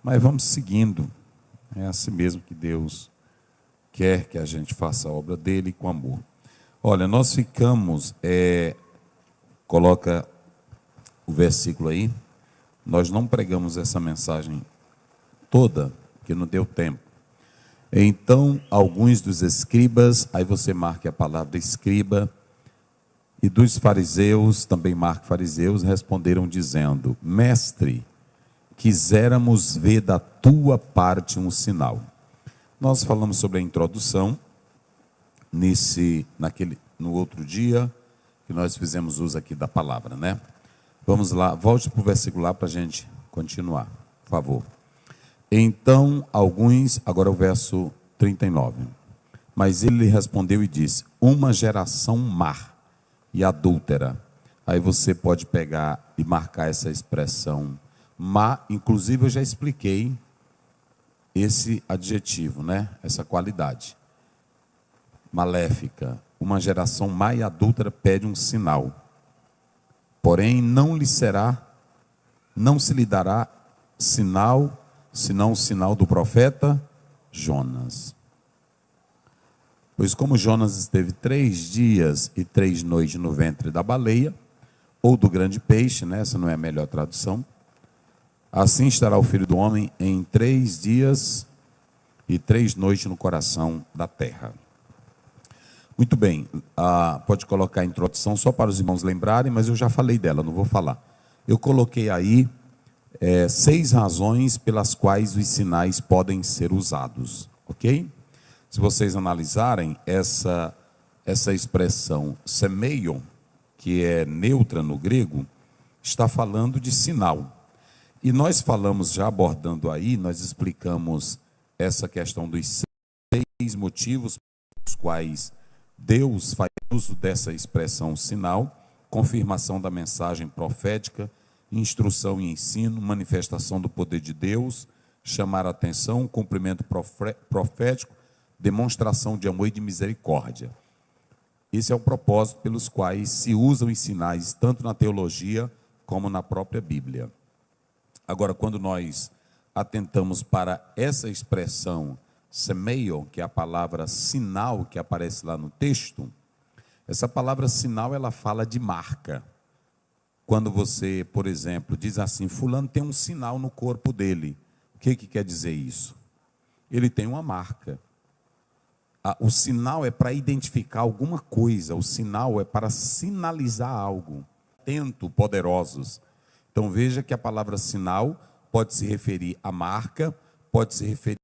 mas vamos seguindo. É assim mesmo que Deus quer que a gente faça a obra dele com amor. Olha, nós ficamos, coloca o versículo aí, nós não pregamos essa mensagem toda, porque não deu tempo. Então, alguns dos escribas, aí você marque a palavra escriba, e dos fariseus, também marque fariseus, responderam dizendo: Mestre, quiséramos ver da tua parte um sinal. Nós falamos sobre a introdução, no outro dia, que nós fizemos uso aqui da palavra, né? Vamos lá, volte para o versículo lá para a gente continuar, por favor. Então, agora o verso 39. Mas ele lhe respondeu e disse: uma geração má e adúltera. Aí você pode pegar e marcar essa expressão má, inclusive eu já expliquei esse adjetivo, né? Essa qualidade. Maléfica. Uma geração má e adúltera pede um sinal. Porém, não se lhe dará sinal, senão o sinal do profeta Jonas. Pois como Jonas esteve 3 dias e 3 noites no ventre da baleia, ou do grande peixe, né? Essa não é a melhor tradução, assim estará o Filho do Homem em 3 dias e 3 noites no coração da terra. Muito bem, pode colocar a introdução só para os irmãos lembrarem, mas eu já falei dela, não vou falar. Eu coloquei aí 6 razões pelas quais os sinais podem ser usados, ok? Se vocês analisarem essa expressão semeion, que é neutra no grego, está falando de sinal. E nós falamos, já abordando aí, nós explicamos essa questão dos 6 motivos pelos quais Deus faz uso dessa expressão sinal: confirmação da mensagem profética, instrução e ensino, manifestação do poder de Deus, chamar a atenção, cumprimento profético, demonstração de amor e de misericórdia. Esse é o propósito pelos quais se usam os sinais, tanto na teologia como na própria Bíblia. Agora, quando nós atentamos para essa expressão semeio, que é a palavra sinal que aparece lá no texto, essa palavra sinal, ela fala de marca. Quando você, por exemplo, diz assim: fulano tem um sinal no corpo dele. O que quer dizer isso? Ele tem uma marca. O sinal é para identificar alguma coisa, o sinal é para sinalizar algo. Atento, poderosos. Então veja que a palavra sinal pode se referir à marca, pode se referir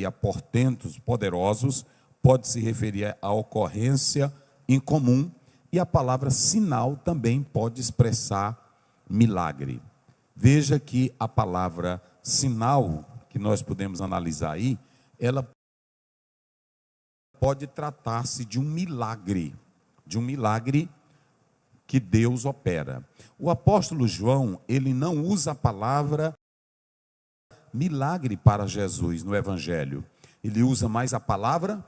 a portentos poderosos, pode se referir à ocorrência incomum, e a palavra sinal também pode expressar milagre. Veja que a palavra sinal, que nós podemos analisar aí, ela pode tratar-se de um milagre que Deus opera. O apóstolo João, ele não usa a palavra milagre para Jesus no Evangelho. Ele usa mais a palavra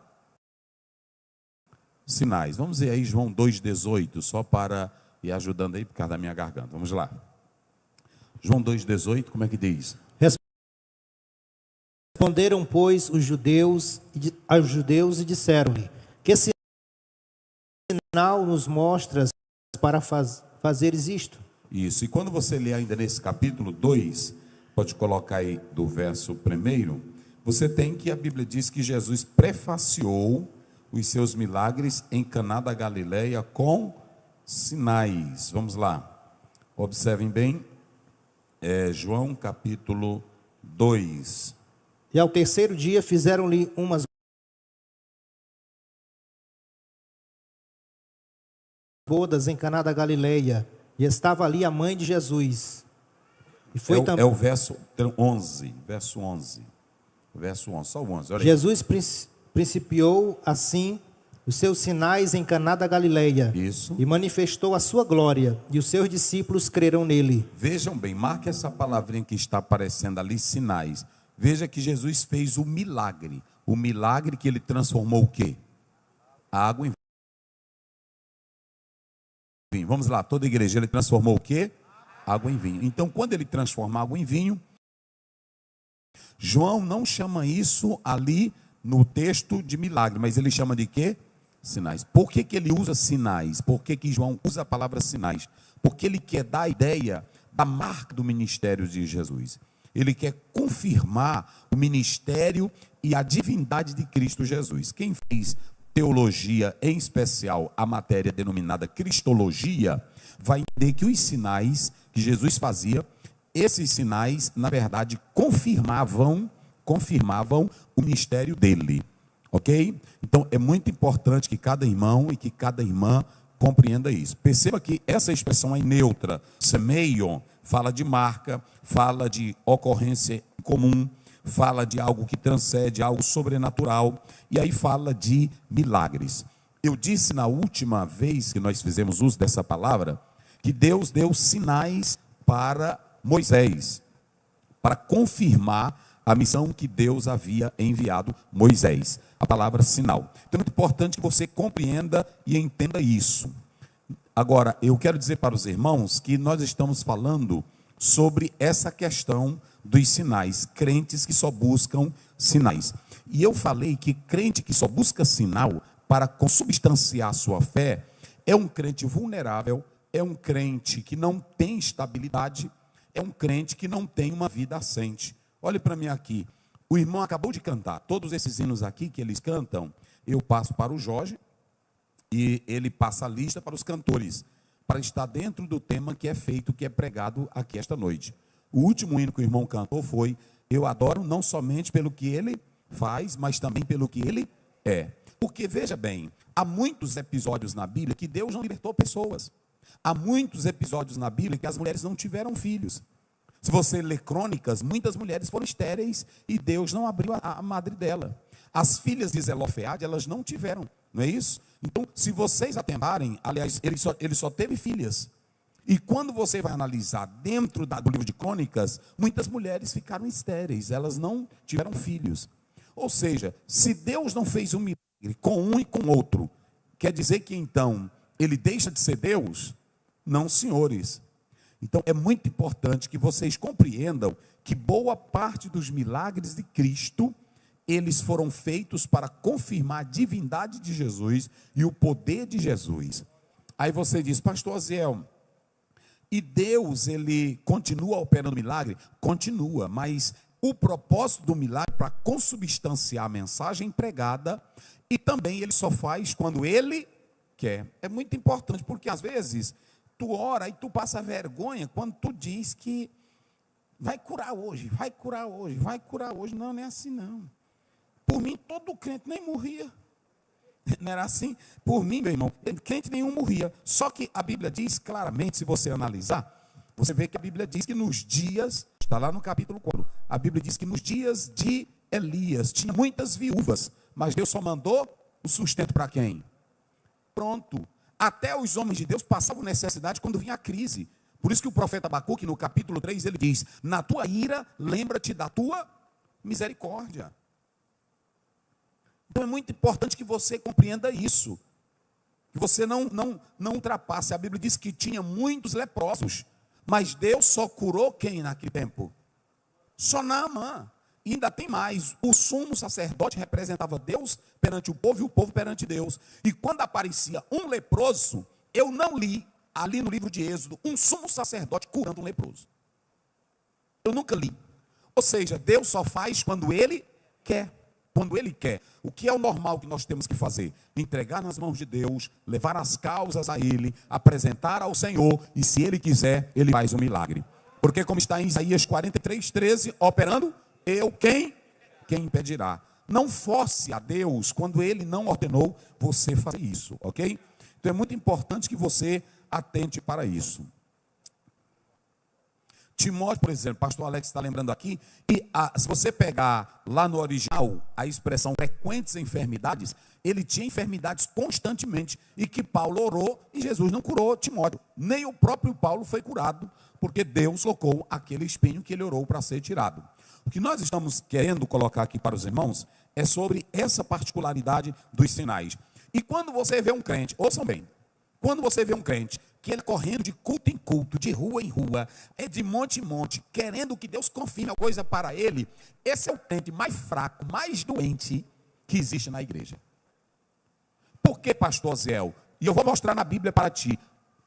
sinais. Vamos ver aí João 2,18, só para ir ajudando aí por causa da minha garganta. Vamos lá. João 2,18, como é que diz? Responderam, pois, os judeus aos judeus e disseram-lhe: que sinal nos mostras para fazeres isto? Isso, e quando você lê ainda nesse capítulo 2, pode colocar aí do verso 1, você tem que a Bíblia diz que Jesus prefaciou os seus milagres em Caná da Galileia com sinais. Vamos lá, observem bem, João capítulo 2. E ao 3º dia fizeram-lhe umas bodas em Caná da Galileia, e estava ali a mãe de Jesus. E foi É o verso 11, verso 11, só o 11. Olha aí. Jesus principiou assim os seus sinais em Caná da Galileia. Isso. E manifestou a sua glória, e os seus discípulos creram nele. Vejam bem, marque essa palavrinha que está aparecendo ali, sinais. Veja que Jesus fez o milagre que ele transformou o quê? A água em vinho. Vamos lá, toda a igreja, ele transformou o quê? Água em vinho. Então, quando ele transforma água em vinho, João não chama isso ali no texto de milagre, mas ele chama de quê? Sinais. Por que ele usa sinais? Por que João usa a palavra sinais? Porque ele quer dar a ideia da marca do ministério de Jesus. Ele quer confirmar o ministério e a divindade de Cristo Jesus. Quem fez teologia, em especial a matéria denominada cristologia, vai entender que os sinais que Jesus fazia, esses sinais, na verdade, confirmavam o ministério dele. Ok? Então, é muito importante que cada irmão e que cada irmã compreenda isso. Perceba que essa expressão é neutra. Semeion fala de marca, fala de ocorrência comum, fala de algo que transcende, algo sobrenatural, e aí fala de milagres. Eu disse na última vez que nós fizemos uso dessa palavra, que Deus deu sinais para Moisés, para confirmar a missão que Deus havia enviado Moisés. A palavra sinal. Então é muito importante que você compreenda e entenda isso. Agora, eu quero dizer para os irmãos que nós estamos falando sobre essa questão dos sinais, crentes que só buscam sinais. E eu falei que crente que só busca sinal para consubstanciar a sua fé é um crente vulnerável, é um crente que não tem estabilidade, é um crente que não tem uma vida assente. Olhe para mim aqui. O irmão acabou de cantar. Todos esses hinos aqui que eles cantam, eu passo para o Jorge e ele passa a lista para os cantores, para estar dentro do tema que é feito, que é pregado aqui esta noite. O último hino que o irmão cantou foi: eu adoro não somente pelo que ele faz, mas também pelo que ele é. Porque, veja bem, há muitos episódios na Bíblia que Deus não libertou pessoas. Há muitos episódios na Bíblia que as mulheres não tiveram filhos. Se você ler crônicas, muitas mulheres foram estéreis e Deus não abriu a madre dela. As filhas de Zelofeade, elas não tiveram, não é isso? Então, se vocês atentarem, aliás, ele só teve filhas. E quando você vai analisar dentro do livro de crônicas, muitas mulheres ficaram estéreis, elas não tiveram filhos. Ou seja, se Deus não fez um milagre com um e com outro, quer dizer que então ele deixa de ser Deus? Não, senhores. Então, é muito importante que vocês compreendam que boa parte dos milagres de Cristo, eles foram feitos para confirmar a divindade de Jesus e o poder de Jesus. Aí você diz: pastor Aziel, e Deus, ele continua operando milagre? Continua, mas o propósito do milagre é para consubstanciar a mensagem pregada, e também ele só faz quando ele quer. É muito importante, porque às vezes tu ora e tu passa vergonha quando tu diz que vai curar hoje, vai curar hoje, vai curar hoje. Não, não é assim não. Por mim, todo crente nem morria. Não era assim? Por mim, meu irmão, crente nenhum morria. Só que a Bíblia diz claramente, se você analisar, você vê que a Bíblia diz que nos dias, está lá no capítulo 4, a Bíblia diz que nos dias de Elias, tinha muitas viúvas, mas Deus só mandou o sustento para quem? Pronto. Até os homens de Deus passavam necessidade quando vinha a crise. Por isso que o profeta Abacuque, no capítulo 3, ele diz: na tua ira, lembra-te da tua misericórdia. Então é muito importante que você compreenda isso. Que você não ultrapasse. A Bíblia diz que tinha muitos leprosos, mas Deus só curou quem naquele tempo? Só Naamã. E ainda tem mais, o sumo sacerdote representava Deus perante o povo e o povo perante Deus. E quando aparecia um leproso, eu não li, ali no livro de Êxodo, um sumo sacerdote curando um leproso. Eu nunca li. Ou seja, Deus só faz quando Ele quer. Quando Ele quer. O que é o normal que nós temos que fazer? Entregar nas mãos de Deus, levar as causas a Ele, apresentar ao Senhor, e se Ele quiser, Ele faz um milagre. Porque como está em Isaías 43:13, operando, quem impedirá? Não force a Deus quando Ele não ordenou você fazer isso, ok? Então é muito importante que você atente para isso. Timóteo, por exemplo, pastor Alex está lembrando aqui, e se você pegar lá no original a expressão frequentes enfermidades, ele tinha enfermidades constantemente, e que Paulo orou e Jesus não curou Timóteo. Nem o próprio Paulo foi curado, porque Deus colocou aquele espinho que ele orou para ser tirado. O que nós estamos querendo colocar aqui para os irmãos é sobre essa particularidade dos sinais. E quando você vê um crente, ouçam bem, quando você vê um crente que ele correndo de culto em culto, de rua em rua, de monte em monte, querendo que Deus confirme a coisa para ele, esse é o crente mais fraco, mais doente que existe na igreja. Por que, pastor Zéu? E eu vou mostrar na Bíblia para ti.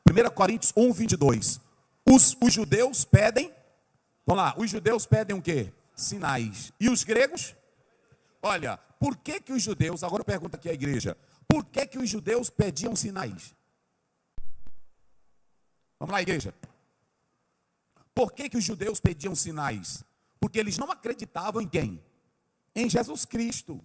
1 Coríntios 1, 22. Os judeus pedem, vamos lá, os judeus pedem o quê? Sinais. E os gregos? Olha, por que os judeus, agora eu pergunto aqui à igreja, por que os judeus pediam sinais? Vamos lá, igreja. Por que os judeus pediam sinais? Porque eles não acreditavam em quem? Em Jesus Cristo.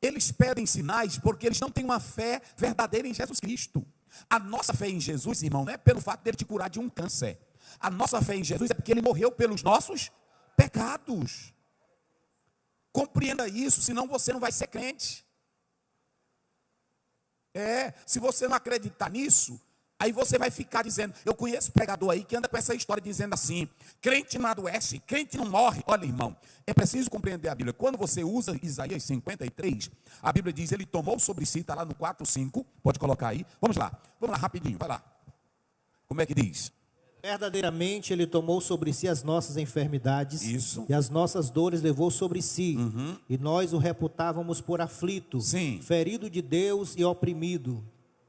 Eles pedem sinais porque eles não têm uma fé verdadeira em Jesus Cristo. A nossa fé em Jesus, irmão, não é pelo fato dele te curar de um câncer. A nossa fé em Jesus é porque ele morreu pelos nossos pecados. Compreenda isso, senão você não vai ser crente. Se você não acreditar nisso, aí você vai ficar dizendo, eu conheço pregador aí que anda com essa história dizendo assim, crente não adoece, crente não morre. Olha, irmão, é preciso compreender a Bíblia. Quando você usa Isaías 53, a Bíblia diz, ele tomou sobre si, está lá no 4:5, pode colocar aí. Vamos lá rapidinho, vai lá. Como é que diz? Verdadeiramente ele tomou sobre si as nossas enfermidades. Isso. E as nossas dores levou sobre si. E nós o reputávamos por aflito, sim, ferido de Deus e oprimido.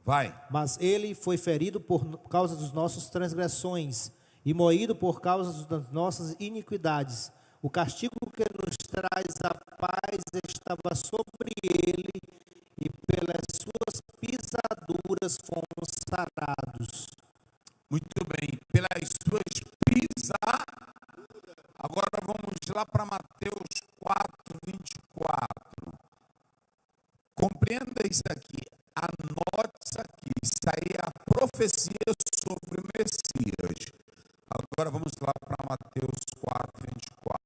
Vai. Mas ele foi ferido por causa das nossas transgressões e moído por causa das nossas iniquidades. O castigo que nos traz a paz estava sobre ele, e pelas suas pisaduras fomos sarados. Muito bem, pelas suas pisaduras. Agora vamos lá para Mateus 4:24. Compreenda isso aqui. Anote isso aqui. Isso aí é a profecia sobre o Messias. Agora vamos lá para Mateus 4:24.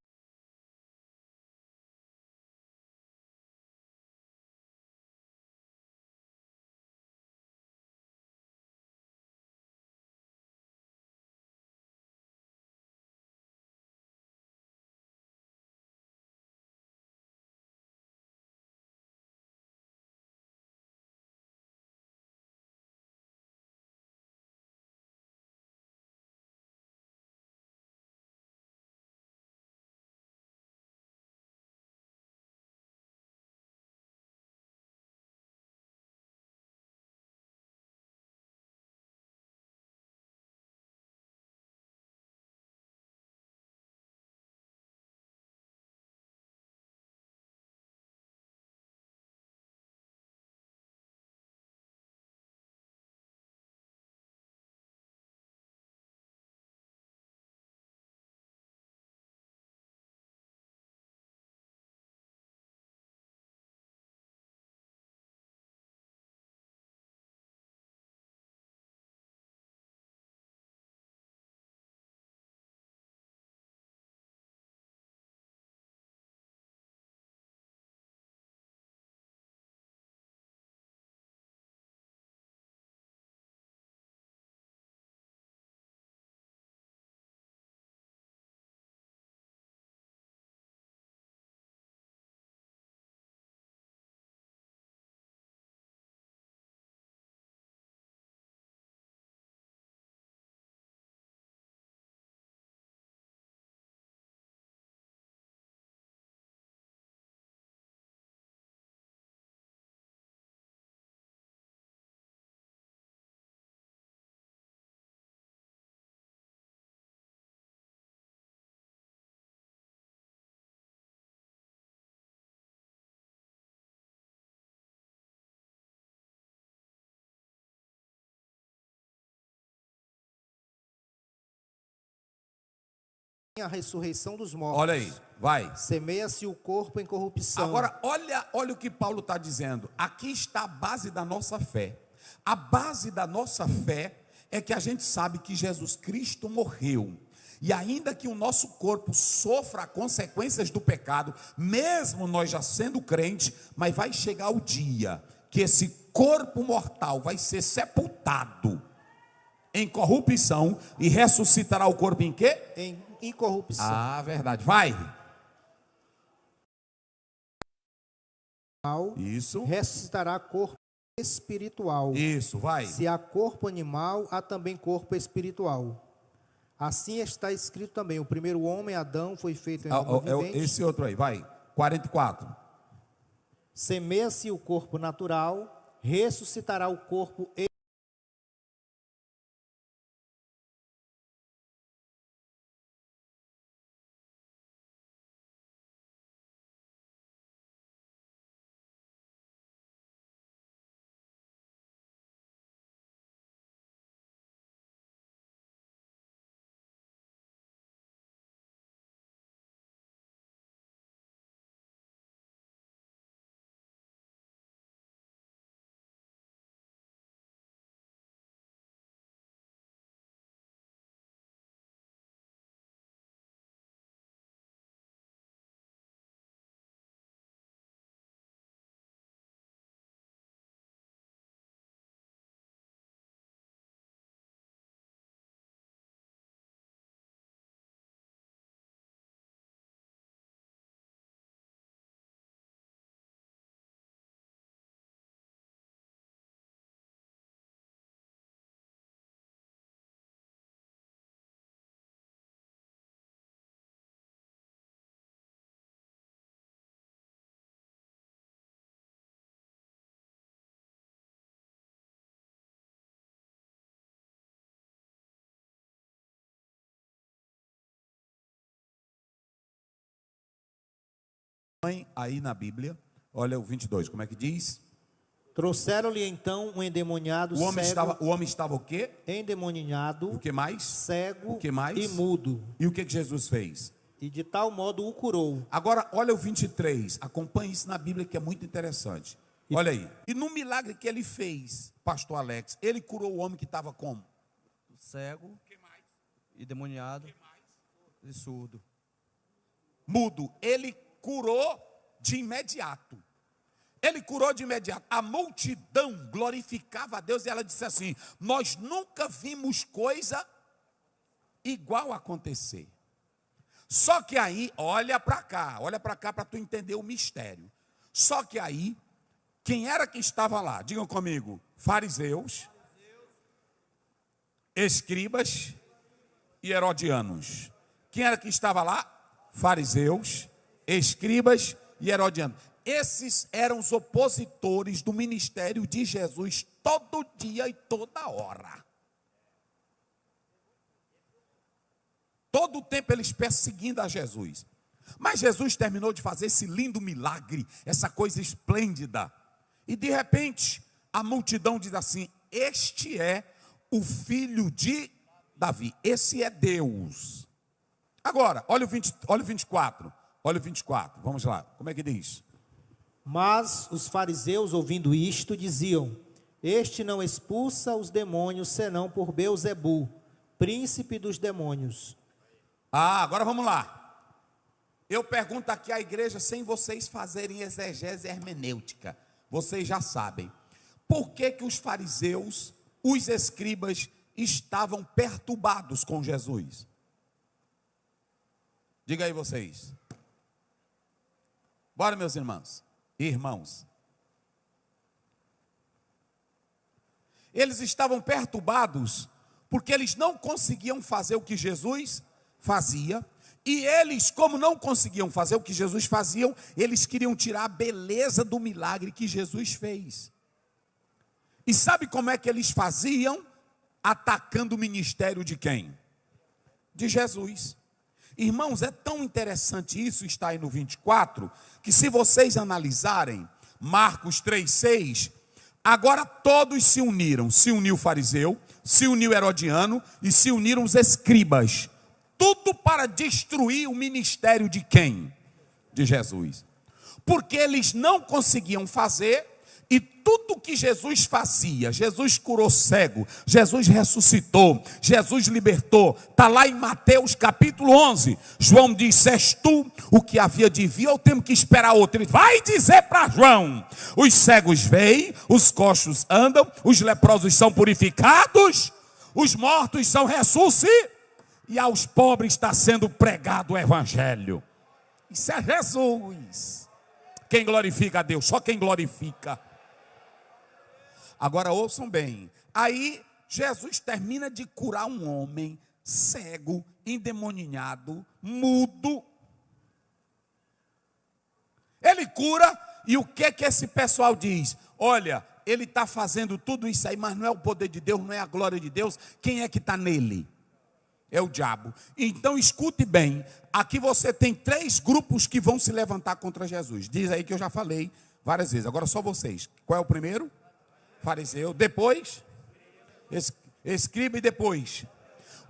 A ressurreição dos mortos. Olha aí, vai. Semeia-se o corpo em corrupção. Agora, olha o que Paulo está dizendo. Aqui está a base da nossa fé. A base da nossa fé é que a gente sabe que Jesus Cristo morreu. E ainda que o nosso corpo sofra consequências do pecado, mesmo nós já sendo crente, mas vai chegar o dia que esse corpo mortal vai ser sepultado em corrupção e ressuscitará o corpo em quê? Em incorrupção. Ah, verdade. Vai. Isso. Ressuscitará corpo espiritual. Isso, vai. Se há corpo animal, há também corpo espiritual. Assim está escrito também: o primeiro homem, Adão, foi feito em alma vivente. Esse outro aí, vai. 44. Semeia-se o corpo natural, ressuscitará o corpo espiritual. Aí na Bíblia, olha o 22, como é que diz? Trouxeram-lhe então um endemoniado cego. O homem estava o quê? Endemoniado. O que mais? Cego. O que mais? E mudo. E o que Jesus fez? E de tal modo o curou. Agora, olha o 23. Acompanhe isso na Bíblia, que é muito interessante. Olha aí. E no milagre que ele fez, pastor Alex, ele curou o homem que estava como? Cego. Que mais? E demoniado. Que mais? E surdo. Mudo. Ele curou de imediato. Ele curou de imediato. A multidão glorificava a Deus e ela disse assim: nós nunca vimos coisa igual acontecer. Só que aí, olha para cá para tu entender o mistério. Só que aí, quem era que estava lá? Digam comigo: fariseus, escribas e herodianos. Quem era que estava lá? Fariseus, escribas e herodianos. Esses eram os opositores do ministério de Jesus todo dia e toda hora. Todo o tempo eles perseguindo a Jesus. Mas Jesus terminou de fazer esse lindo milagre, essa coisa esplêndida. E de repente, a multidão diz assim: este é o filho de Davi, esse é Deus. Agora, olha o 24. Olha o 24, vamos lá, como é que diz? Mas os fariseus, ouvindo isto, diziam: este não expulsa os demônios, senão por Beelzebu, príncipe dos demônios. Agora vamos lá. Eu pergunto aqui à igreja, sem vocês fazerem exegese hermenêutica, vocês já sabem. Por que que os fariseus, os escribas, estavam perturbados com Jesus? Diga aí vocês. Bora, meus irmãos. Irmãos. Eles estavam perturbados porque eles não conseguiam fazer o que Jesus fazia. E eles, como não conseguiam fazer o que Jesus fazia, eles queriam tirar a beleza do milagre que Jesus fez. E sabe como é que eles faziam? Atacando o ministério de quem? De Jesus. Irmãos, é tão interessante isso, está aí no 24, que se vocês analisarem, Marcos 3,6, agora todos se uniram. Se uniu o fariseu, se uniu o herodiano e se uniram os escribas. Tudo para destruir o ministério de quem? De Jesus. Porque eles não conseguiam fazer, e tudo que Jesus fazia, Jesus curou cego, Jesus ressuscitou, Jesus libertou, está lá em Mateus capítulo 11, João disse: és tu o que havia de vir, ou temos que esperar outro? Ele vai dizer para João: os cegos veem, os coxos andam, os leprosos são purificados, os mortos são ressuscitados, e aos pobres está sendo pregado o evangelho. Isso é Jesus. Quem glorifica a Deus? Só quem glorifica. Agora ouçam bem. Aí Jesus termina de curar um homem cego, endemoniado, mudo. Ele cura, e o que esse pessoal diz? Olha, ele está fazendo tudo isso aí, mas não é o poder de Deus, não é a glória de Deus. Quem é que está nele? É o diabo. Então escute bem, aqui você tem 3 grupos que vão se levantar contra Jesus. Diz aí que eu já falei várias vezes, agora só vocês. Qual é o primeiro? Fariseu. Depois? Escriba. E depois?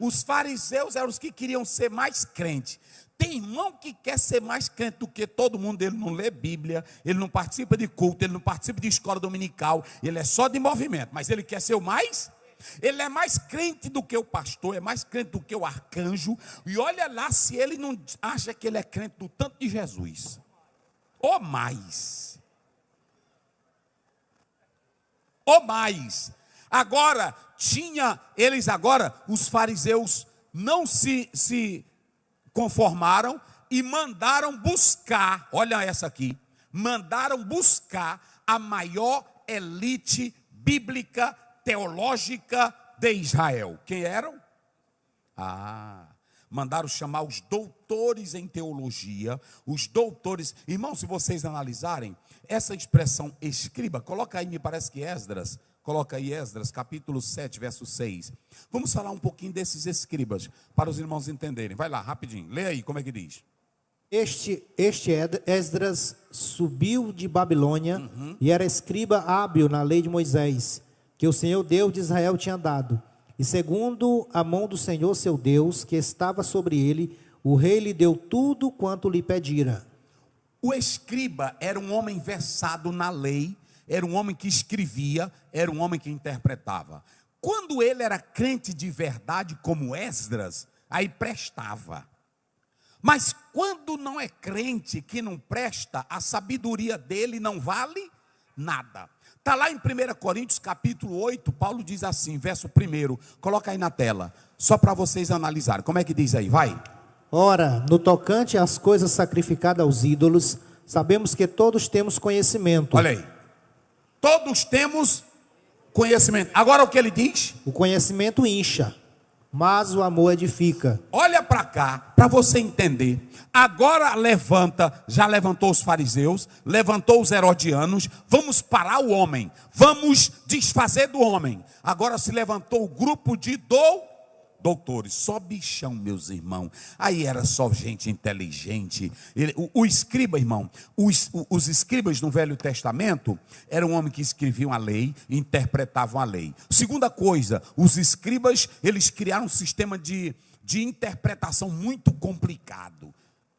Os fariseus eram os que queriam ser mais crente. Tem irmão que quer ser mais crente do que todo mundo. Ele não lê Bíblia, ele não participa de culto, ele não participa de escola dominical, ele é só de movimento, mas ele quer ser o mais. Ele é mais crente do que o pastor, é mais crente do que o arcanjo. E olha lá se ele não acha que ele é crente do tanto de Jesus, ou mais. Ou mais. Agora, os fariseus não se conformaram e mandaram buscar, olha essa aqui, mandaram buscar a maior elite bíblica, teológica de Israel. Quem eram? Mandaram chamar os doutores em teologia, os doutores. Irmão, se vocês analisarem, essa expressão escriba, coloca aí, me parece que Esdras, coloca aí Esdras, capítulo 7, verso 6. Vamos falar um pouquinho desses escribas, para os irmãos entenderem. Vai lá, rapidinho, lê aí, como é que diz? Este Esdras subiu de Babilônia e era escriba hábil na lei de Moisés, que o Senhor Deus de Israel tinha dado. E segundo a mão do Senhor seu Deus, que estava sobre ele, o rei lhe deu tudo quanto lhe pedira. O escriba era um homem versado na lei, era um homem que escrevia, era um homem que interpretava. Quando ele era crente de verdade, como Esdras, aí prestava. Mas quando não é crente, que não presta, a sabedoria dele não vale nada. Está lá em 1 Coríntios capítulo 8, Paulo diz assim, verso 1, coloca aí na tela, só para vocês analisarem. Como é que diz aí? Vai. Ora, no tocante às coisas sacrificadas aos ídolos, sabemos que todos temos conhecimento. Olha aí. Todos temos conhecimento. Agora o que ele diz? O conhecimento incha, mas o amor edifica. Olha para cá, para você entender. Agora já levantou os fariseus, levantou os herodianos, vamos parar o homem, vamos desfazer do homem. Agora se levantou o grupo de doutores, só bichão, meus irmãos. Aí era só gente inteligente. O escriba, irmão, os escribas no Velho Testamento eram um homem que escreviam a lei, interpretavam a lei. Segunda coisa, os escribas, eles criaram um sistema de interpretação muito complicado.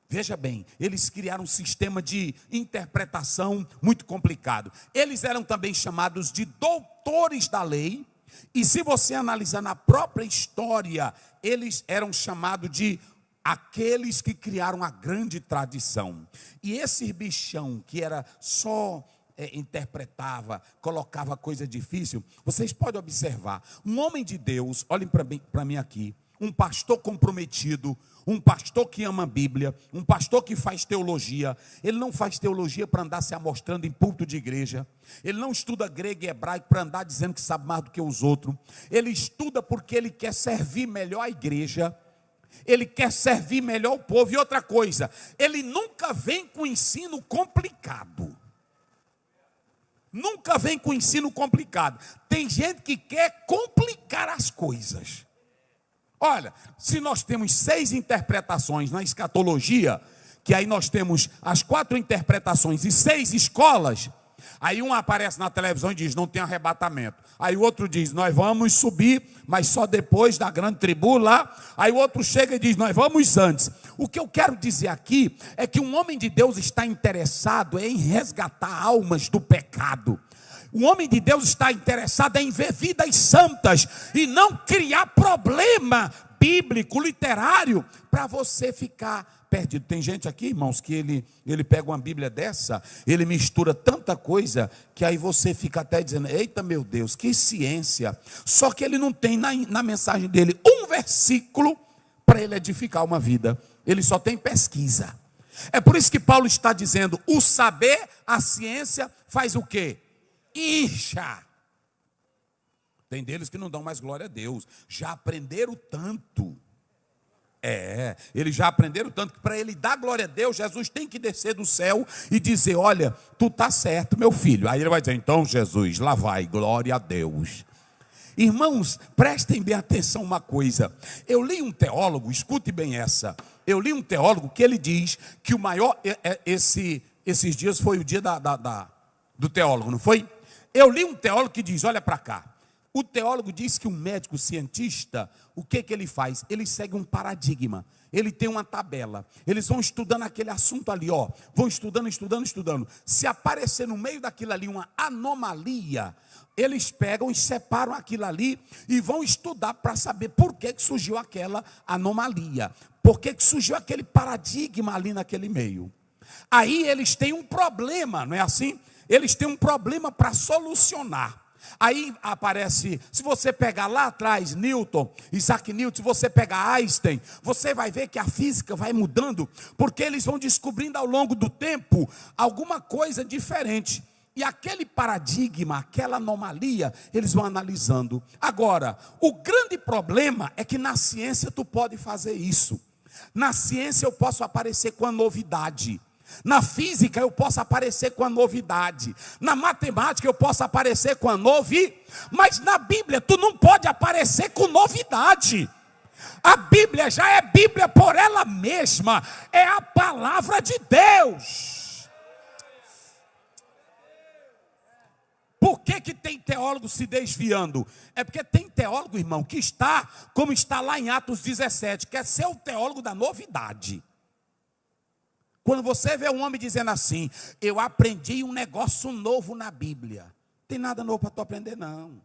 Veja bem, eles criaram um sistema de interpretação muito complicado. Eles eram também chamados de doutores da lei. E se você analisar na própria história, eles eram chamados de aqueles que criaram a grande tradição. E esse bichão que era só interpretava, colocava coisa difícil, vocês podem observar, um homem de Deus, olhem para mim aqui, um pastor comprometido, um pastor que ama a Bíblia, um pastor que faz teologia. Ele não faz teologia para andar se amostrando em púlpito de igreja. Ele não estuda grego e hebraico para andar dizendo que sabe mais do que os outros. Ele estuda porque ele quer servir melhor a igreja. Ele quer servir melhor o povo. E outra coisa, ele nunca vem com ensino complicado. Nunca vem com ensino complicado. Tem gente que quer complicar as coisas. Olha, se nós temos 6 interpretações na escatologia, que aí nós temos as 4 interpretações e 6 escolas, aí um aparece na televisão e diz, não tem arrebatamento. Aí o outro diz, nós vamos subir, mas só depois da grande tribula. Aí o outro chega e diz, nós vamos antes. O que eu quero dizer aqui é que um homem de Deus está interessado em resgatar almas do pecado. O homem de Deus está interessado em ver vidas santas e não criar problema bíblico, literário, para você ficar perdido. Tem gente aqui, irmãos, que ele pega uma Bíblia dessa, ele mistura tanta coisa, que aí você fica até dizendo, eita meu Deus, que ciência. Só que ele não tem na mensagem dele um versículo para ele edificar uma vida. Ele só tem pesquisa. É por isso que Paulo está dizendo, o saber, a ciência faz o quê? Incha. Tem deles que não dão mais glória a Deus. Já aprenderam tanto. Eles já aprenderam tanto que para ele dar glória a Deus, Jesus tem que descer do céu e dizer: olha, tu está certo, meu filho. Aí ele vai dizer: então, Jesus, lá vai, glória a Deus. Irmãos, prestem bem atenção uma coisa. Eu li um teólogo, escute bem essa. Eu li um teólogo que ele diz que o maior, esses dias foi o dia do teólogo, não foi? Eu li um teólogo que diz, olha para cá. O teólogo diz que um médico cientista, o que ele faz? Ele segue um paradigma. Ele tem uma tabela. Eles vão estudando aquele assunto ali, ó. Vão estudando. Se aparecer no meio daquilo ali uma anomalia, eles pegam e separam aquilo ali e vão estudar para saber por que surgiu aquela anomalia. Por que surgiu aquele paradigma ali naquele meio. Aí eles têm um problema, não é assim? Eles têm um problema para solucionar. Aí aparece, se você pegar lá atrás Newton, Isaac Newton, se você pegar Einstein, você vai ver que a física vai mudando, porque eles vão descobrindo ao longo do tempo alguma coisa diferente. E aquele paradigma, aquela anomalia, eles vão analisando. Agora, o grande problema é que na ciência tu pode fazer isso. Na ciência eu posso aparecer com a novidade. Na física eu posso aparecer com a novidade. Na matemática eu posso aparecer com a novidade. Mas na Bíblia tu não pode aparecer com novidade. A Bíblia já é Bíblia por ela mesma. É a palavra de Deus. Por que tem teólogo se desviando? É porque tem teólogo, irmão, que está, como está lá em Atos 17, quer ser o teólogo da novidade. Quando você vê um homem dizendo assim, eu aprendi um negócio novo na Bíblia. Não tem nada novo para tu aprender, não.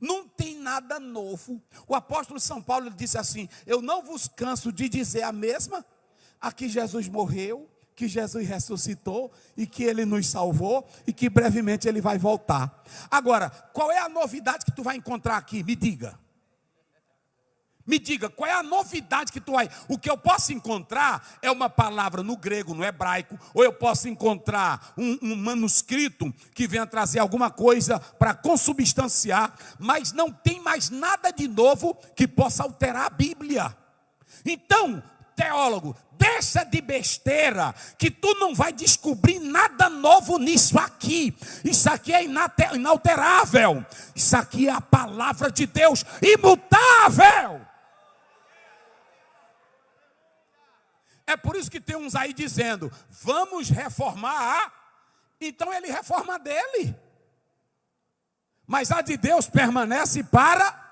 Não tem nada novo. O apóstolo São Paulo disse assim, eu não vos canso de dizer a mesma, a que Jesus morreu, que Jesus ressuscitou e que ele nos salvou e que brevemente ele vai voltar. Agora, qual é a novidade que tu vai encontrar aqui? Me diga. Me diga, qual é a novidade que tu vai... O que eu posso encontrar é uma palavra no grego, no hebraico, ou eu posso encontrar um manuscrito que venha trazer alguma coisa para consubstanciar, mas não tem mais nada de novo que possa alterar a Bíblia. Então, teólogo, deixa de besteira, que tu não vai descobrir nada novo nisso aqui. Isso aqui é inalterável. Isso aqui é a palavra de Deus, imutável. É por isso que tem uns aí dizendo, vamos reformar. Então ele reforma a dele. Mas a de Deus permanece para...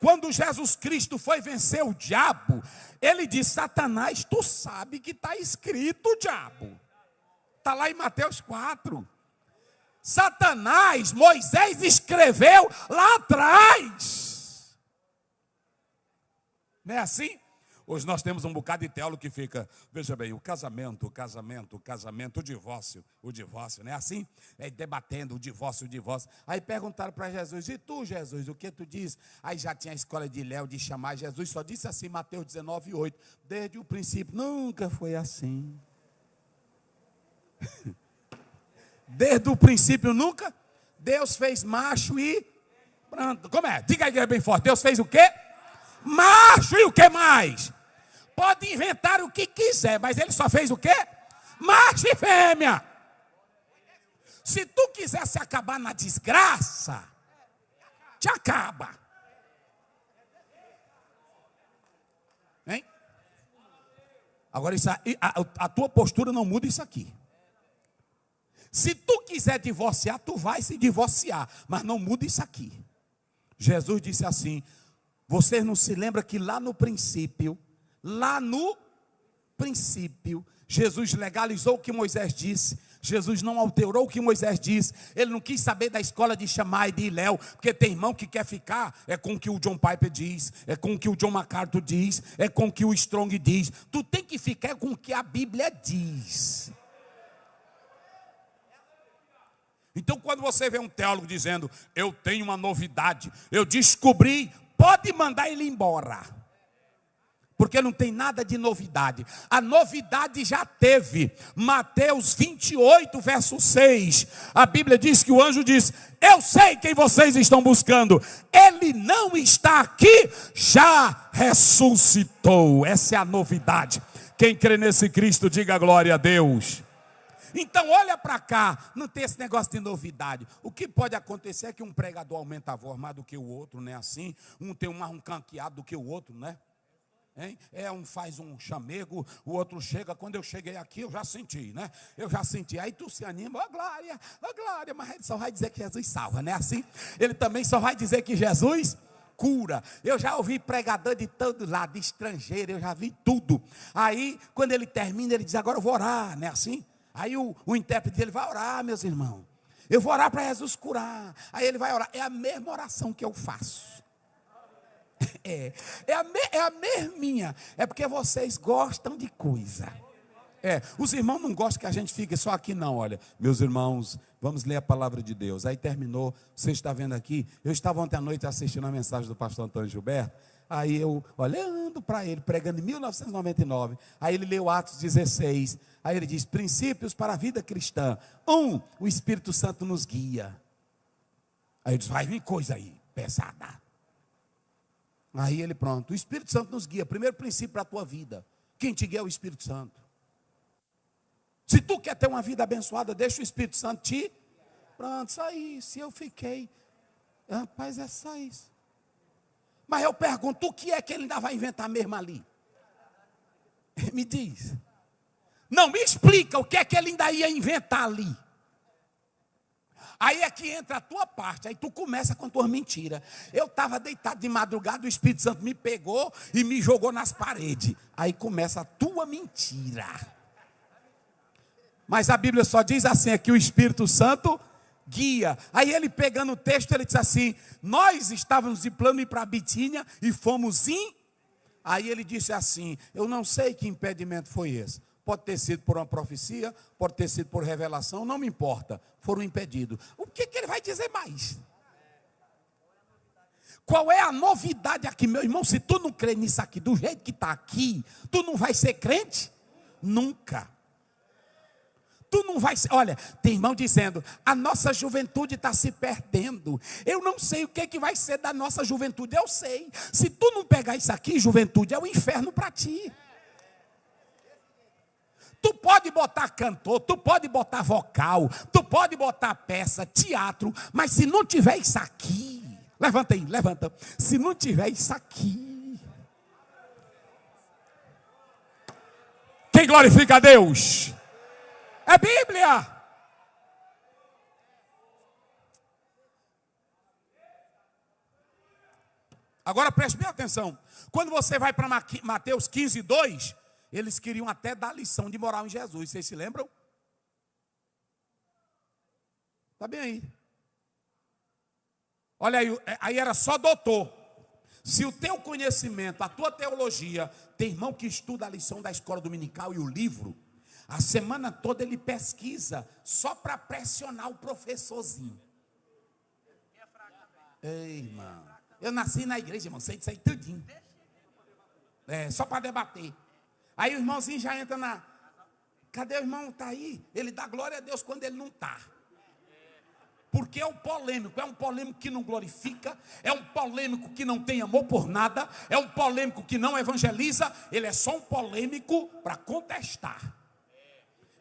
Quando Jesus Cristo foi vencer o diabo, ele disse, Satanás, tu sabe que está escrito, diabo. Está lá em Mateus 4. Satanás, Moisés escreveu lá atrás. Não é assim? Hoje nós temos um bocado de teólogo que fica, veja bem, o casamento, o divórcio, não é assim? É debatendo o divórcio. Aí perguntaram para Jesus, e tu, Jesus, o que tu diz? Aí já tinha a escola de Léo de chamar, Jesus só disse assim, Mateus 19:8, desde o princípio, nunca foi assim. Desde o princípio nunca, Deus fez macho e... Como é? Diga aí bem forte, Deus fez o quê? Macho e o que mais? Pode inventar o que quiser, mas ele só fez o quê? Macho e fêmea. Se tu quiser se acabar na desgraça, te acaba. Hein? Agora, a tua postura não muda isso aqui. Se tu quiser divorciar, tu vai se divorciar, mas não muda isso aqui. Jesus disse assim, vocês não se lembram que lá no princípio, Jesus legalizou o que Moisés disse, Jesus não alterou o que Moisés disse, ele não quis saber da escola de Shammai e de Hillel, porque tem irmão que quer ficar, é com o que o John Piper diz, é com o que o John MacArthur diz, é com o que o Strong diz, tu tem que ficar com o que a Bíblia diz. Então quando você vê um teólogo dizendo, eu tenho uma novidade, eu descobri, pode mandar ele embora. Porque não tem nada de novidade. A novidade já teve. Mateus 28, verso 6. A Bíblia diz que o anjo diz: eu sei quem vocês estão buscando. Ele não está aqui, já ressuscitou. Essa é a novidade. Quem crê nesse Cristo, diga glória a Deus. Então olha para cá, não tem esse negócio de novidade. O que pode acontecer é que um pregador aumenta a voz mais do que o outro, não é assim? Um tem mais um canqueado do que o outro, né? Hein? Um faz um chamego, o outro chega. Quando eu cheguei aqui, eu já senti, né? Eu já senti. Aí tu se anima, ó glória, mas ele só vai dizer que Jesus salva, não é assim? Ele também só vai dizer que Jesus cura. Eu já ouvi pregador de todo lado, de estrangeiro, eu já vi tudo. Aí, quando ele termina, ele diz: agora eu vou orar, não é assim? Aí o intérprete dele vai orar, meus irmãos. Eu vou orar para Jesus curar. Aí ele vai orar. É a mesma oração que eu faço. É a mesminha. É porque vocês gostam de coisa. Os irmãos não gostam que a gente fique só aqui não, olha. Meus irmãos, vamos ler a palavra de Deus. Aí terminou, você está vendo aqui. Eu estava ontem à noite assistindo a mensagem do pastor Antônio Gilberto. Aí eu, olhando para ele, pregando em 1999. Aí ele leu Atos 16. Aí ele diz: princípios para a vida cristã. O Espírito Santo nos guia. Aí eu disse: vai vir coisa aí, pesada. Aí ele, pronto, o Espírito Santo nos guia. Primeiro princípio para a tua vida: quem te guia é o Espírito Santo. Se tu quer ter uma vida abençoada, deixa o Espírito Santo te... Pronto, só isso. Eu fiquei, rapaz, é só isso. Mas eu pergunto, o que é que ele ainda vai inventar mesmo ali? Me diz. Não, me explica o que é que ele ainda ia inventar ali. Aí é que entra a tua parte, aí tu começa com tuas mentiras. Eu estava deitado de madrugada, o Espírito Santo me pegou e me jogou nas paredes. Aí começa a tua mentira. Mas a Bíblia só diz assim, é que o Espírito Santo guia. Aí ele pegando o texto, ele diz assim: nós estávamos de plano ir para a Bitínia e fomos Aí ele disse assim: eu não sei que impedimento foi esse. Pode ter sido por uma profecia, pode ter sido por revelação, não me importa. Foram impedidos. O que ele vai dizer mais? Qual é a novidade aqui, meu irmão? Se tu não crê nisso aqui, do jeito que está aqui, tu não vai ser crente? Nunca. Tu não vai ser. Olha, tem irmão dizendo: a nossa juventude está se perdendo. Eu não sei o que vai ser da nossa juventude. Eu sei. Se tu não pegar isso aqui, juventude é o inferno para ti. Tu pode botar cantor, tu pode botar vocal, tu pode botar peça, teatro, mas se não tiver isso aqui, levanta aí, levanta. Se não tiver isso aqui, quem glorifica a Deus? É Bíblia. Agora preste bem atenção. Quando você vai para Mateus 15, 2, eles queriam até dar lição de moral em Jesus. Vocês se lembram? Está bem aí. Olha aí era só doutor. Se o teu conhecimento, a tua teologia, tem irmão que estuda a lição da escola dominical e o livro, a semana toda ele pesquisa só para pressionar o professorzinho. Ei, irmão, eu nasci na igreja, irmão, sei disso aí tudinho. Só para debater. Aí o irmãozinho já entra na... Cadê o irmão? Está aí. Ele dá glória a Deus quando ele não está. Porque é um polêmico que não glorifica, é um polêmico que não tem amor por nada, é um polêmico que não evangeliza, ele é só um polêmico para contestar.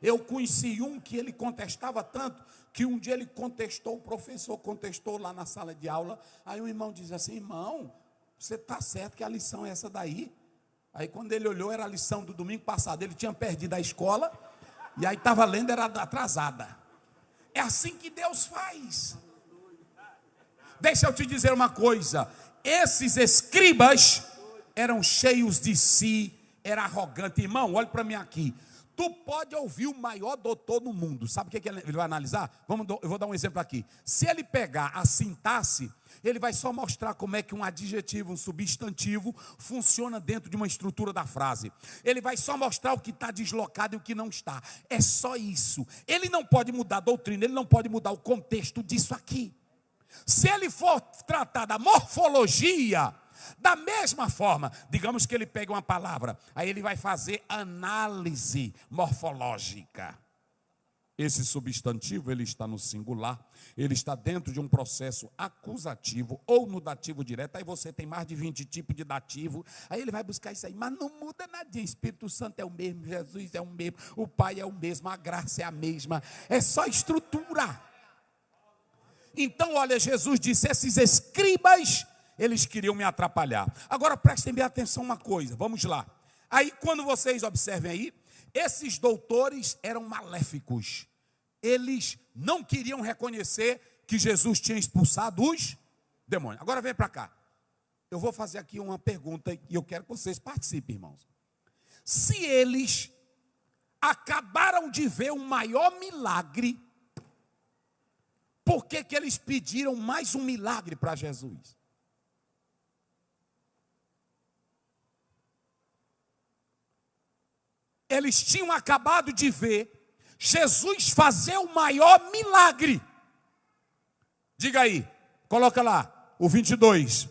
Eu conheci um que ele contestava tanto, que um dia ele contestou, o professor contestou lá na sala de aula, aí o irmão diz assim: irmão, você está certo que a lição é essa daí? Aí quando ele olhou, era a lição do domingo passado. Ele tinha perdido a escola, e aí estava lendo, era atrasada. É assim que Deus faz. Deixa eu te dizer uma coisa. Esses escribas eram cheios de si, era arrogante. Irmão, olha para mim aqui. Tu pode ouvir o maior doutor no mundo. Sabe o que ele vai analisar? Eu vou dar um exemplo aqui. Se ele pegar a sintaxe, ele vai só mostrar como é que um adjetivo, um substantivo funciona dentro de uma estrutura da frase. Ele vai só mostrar o que está deslocado e o que não está. É só isso. Ele não pode mudar a doutrina, ele não pode mudar o contexto disso aqui. Se ele for tratar da morfologia, Da mesma forma, digamos que ele pega uma palavra, aí ele vai fazer análise morfológica. Esse substantivo, ele está no singular, ele está dentro de um processo acusativo ou no dativo direto. Aí você tem mais de 20 tipos de dativo, aí ele vai buscar isso aí, mas não muda nada. Espírito Santo é o mesmo, Jesus é o mesmo, o Pai é o mesmo, a graça é a mesma, é só estrutura. Então, olha, Jesus disse, esses escribas, eles queriam me atrapalhar. Agora prestem bem atenção uma coisa, vamos lá. Aí quando vocês observem aí, esses doutores eram maléficos. Eles não queriam reconhecer que Jesus tinha expulsado os demônios. Agora vem para cá. Eu vou fazer aqui uma pergunta e eu quero que vocês participem, irmãos. Se eles acabaram de ver o maior milagre, por que eles pediram mais um milagre para Jesus? Eles tinham acabado de ver Jesus fazer o maior milagre. Diga aí, coloca lá, o 22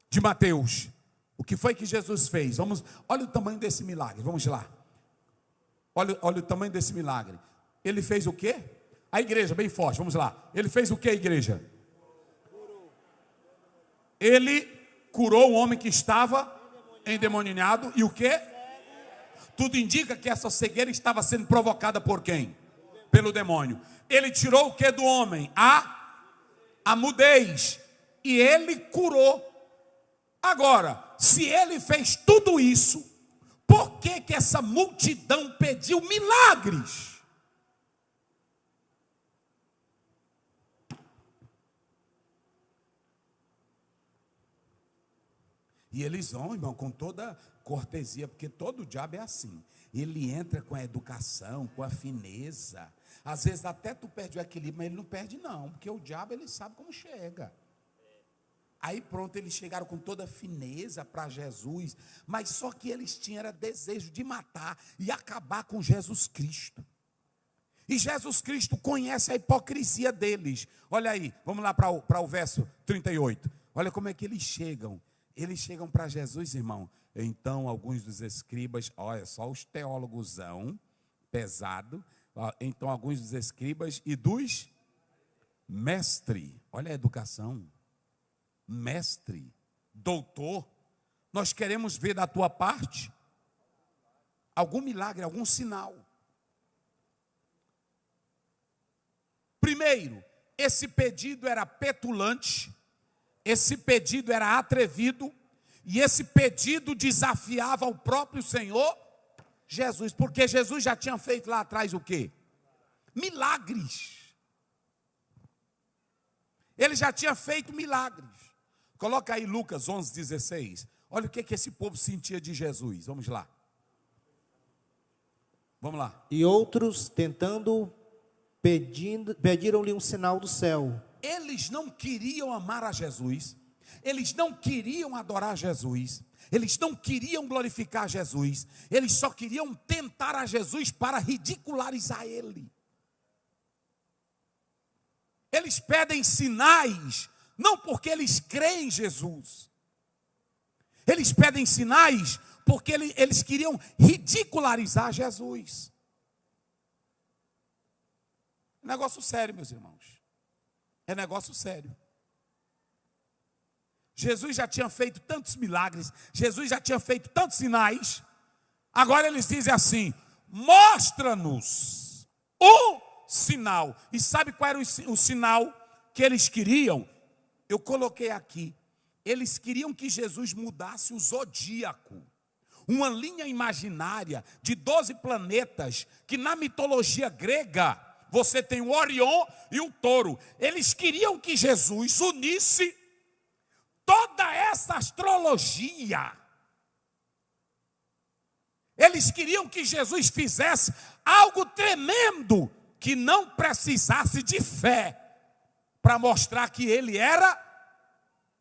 de Mateus. O que foi que Jesus fez? Olha o tamanho desse milagre, vamos lá. Olha o tamanho desse milagre. Ele fez o quê? A igreja, bem forte, vamos lá. Ele fez o quê, igreja? Ele curou o homem que estava endemoniado e o quê? Tudo indica que essa cegueira estava sendo provocada por quem? Pelo demônio. Ele tirou o que do homem? A mudez. E ele curou. Agora, se ele fez tudo isso, por que essa multidão pediu milagres? E eles vão, irmão, com toda cortesia, porque todo diabo é assim. Ele entra com a educação, com a fineza. Às vezes até tu perde o equilíbrio, mas ele não perde não, porque o diabo ele sabe como chega. Aí pronto, eles chegaram com toda a fineza para Jesus, mas só que eles tinham era desejo de matar e acabar com Jesus Cristo. E Jesus Cristo conhece a hipocrisia deles. Olha aí, vamos lá para o verso 38. Olha como é que eles chegam. Eles chegam para Jesus, irmão. Então, alguns dos escribas, olha só os teólogosão, pesado. Então, alguns dos escribas e dos mestre. Olha a educação. Mestre, doutor. Nós queremos ver da tua parte algum milagre, algum sinal. Primeiro, esse pedido era petulante. Esse pedido era atrevido e esse pedido desafiava o próprio Senhor Jesus, porque Jesus já tinha feito lá atrás o quê? Milagres. Ele já tinha feito milagres. Coloca aí Lucas 11:16. Olha o que esse povo sentia de Jesus. Vamos lá. Vamos lá. E outros, tentando, pediram-lhe um sinal do céu. Eles não queriam amar a Jesus, eles não queriam adorar Jesus, eles não queriam glorificar Jesus, eles só queriam tentar a Jesus para ridicularizar ele. Eles pedem sinais, não porque eles creem em Jesus, eles pedem sinais porque eles queriam ridicularizar Jesus. Negócio sério, meus irmãos. É negócio sério. Jesus já tinha feito tantos milagres, Jesus já tinha feito tantos sinais. Agora eles dizem assim: mostra-nos o sinal. E sabe qual era o sinal que eles queriam? Eu coloquei aqui. Eles queriam que Jesus mudasse o zodíaco. Uma linha imaginária de 12 planetas que na mitologia grega você tem o Orion e o touro. Eles queriam que Jesus unisse toda essa astrologia. Eles queriam que Jesus fizesse algo tremendo, que não precisasse de fé, para mostrar que ele era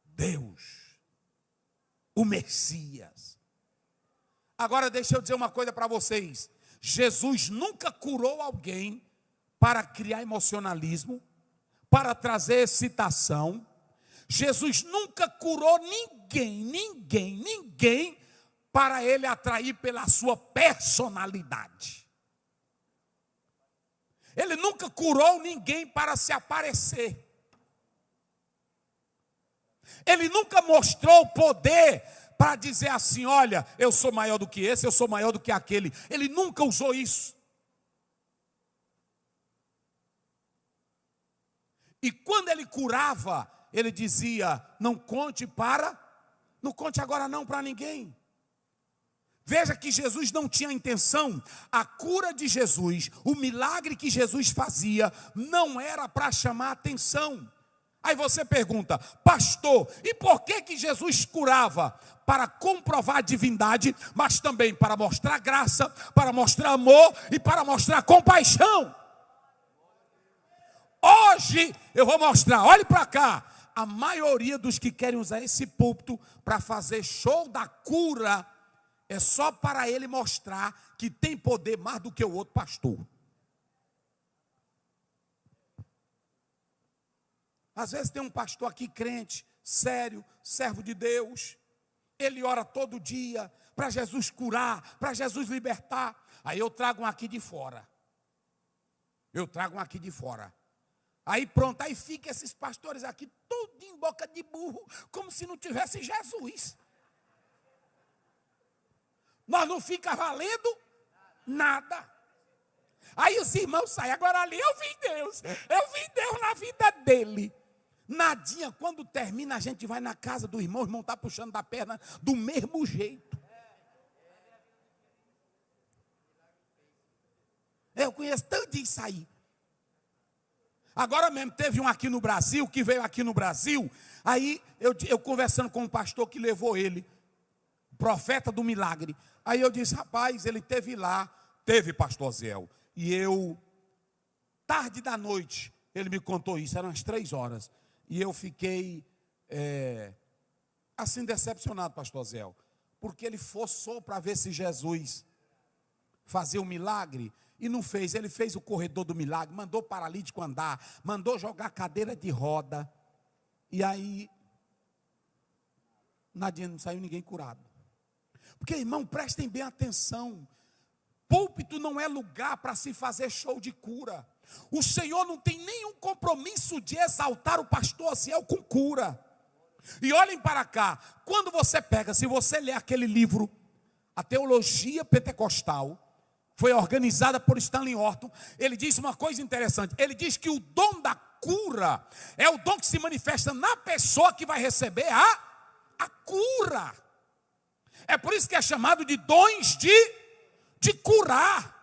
Deus, o Messias. Agora deixa eu dizer uma coisa para vocês. Jesus nunca curou alguém para criar emocionalismo, para trazer excitação. Jesus nunca curou ninguém para ele atrair pela sua personalidade. Ele nunca curou ninguém para se aparecer. Ele nunca mostrou poder para dizer assim, olha, eu sou maior do que esse, eu sou maior do que aquele. Ele nunca usou isso. E quando ele curava, ele dizia, não conte agora não para ninguém. Veja que Jesus não tinha intenção, a cura de Jesus, o milagre que Jesus fazia, não era para chamar atenção. Aí você pergunta, pastor, e por que Jesus curava? Para comprovar a divindade, mas também para mostrar graça, para mostrar amor e para mostrar compaixão. Hoje eu vou mostrar, olhe para cá, a maioria dos que querem usar esse púlpito para fazer show da cura, é só para ele mostrar que tem poder mais do que o outro pastor. Às vezes tem um pastor aqui crente, sério, servo de Deus. Ele ora todo dia para Jesus curar, para Jesus libertar. Aí eu trago um aqui de fora. Aí pronto, aí fica esses pastores aqui, tudo em boca de burro, como se não tivesse Jesus. Nós não fica valendo nada. Aí os irmãos saem, agora ali eu vi Deus na vida dele. Nadinha, quando termina a gente vai na casa do irmão, o irmão está puxando da perna do mesmo jeito. Eu conheço tanto disso aí. Agora mesmo teve um aqui no Brasil, que veio aqui no Brasil, aí eu conversando com um pastor que levou ele, profeta do milagre. Aí eu disse, rapaz, ele teve lá, pastor Zéu. E eu, tarde da noite, ele me contou isso, eram as 3 horas. E eu fiquei, assim, decepcionado, pastor Zéu. Porque ele forçou para ver se Jesus fazia um milagre. E não fez, ele fez o corredor do milagre, mandou o paralítico andar, mandou jogar cadeira de roda. E aí, nadinha, não saiu ninguém curado. Porque, irmão, prestem bem atenção. Púlpito não é lugar para se fazer show de cura. O Senhor não tem nenhum compromisso de exaltar o pastor Ciel com cura. E olhem para cá, quando você pega, se você ler aquele livro, A Teologia Pentecostal, foi organizada por Stanley Horton, ele diz uma coisa interessante, ele diz que o dom da cura é o dom que se manifesta na pessoa que vai receber a cura. É por isso que é chamado de dons de curar.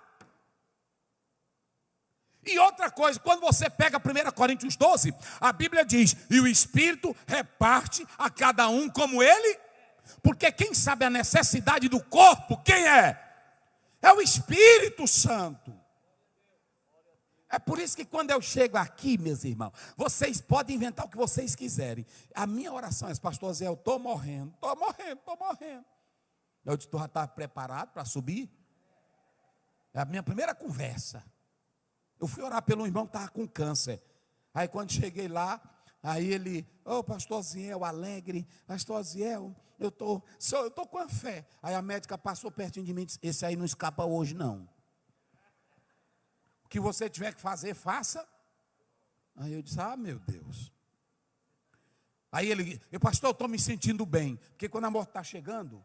E outra coisa, quando você pega 1 Coríntios 12, a Bíblia diz, e o Espírito reparte a cada um como ele, porque quem sabe a necessidade do corpo, quem é? É o Espírito Santo. É por isso que quando eu chego aqui, meus irmãos, vocês podem inventar o que vocês quiserem. A minha oração é, pastor Zé, eu estou morrendo. Eu disse, tu já está preparado para subir? É a minha primeira conversa. Eu fui orar pelo irmão que estava com câncer. Aí quando cheguei lá, aí ele, pastor Ziel, alegre, pastor Ziel, eu estou com a fé. Aí a médica passou pertinho de mim e disse, esse aí não escapa hoje não. O que você tiver que fazer, faça. Aí eu disse, meu Deus. Aí ele, pastor, eu estou me sentindo bem. Porque quando a morte está chegando,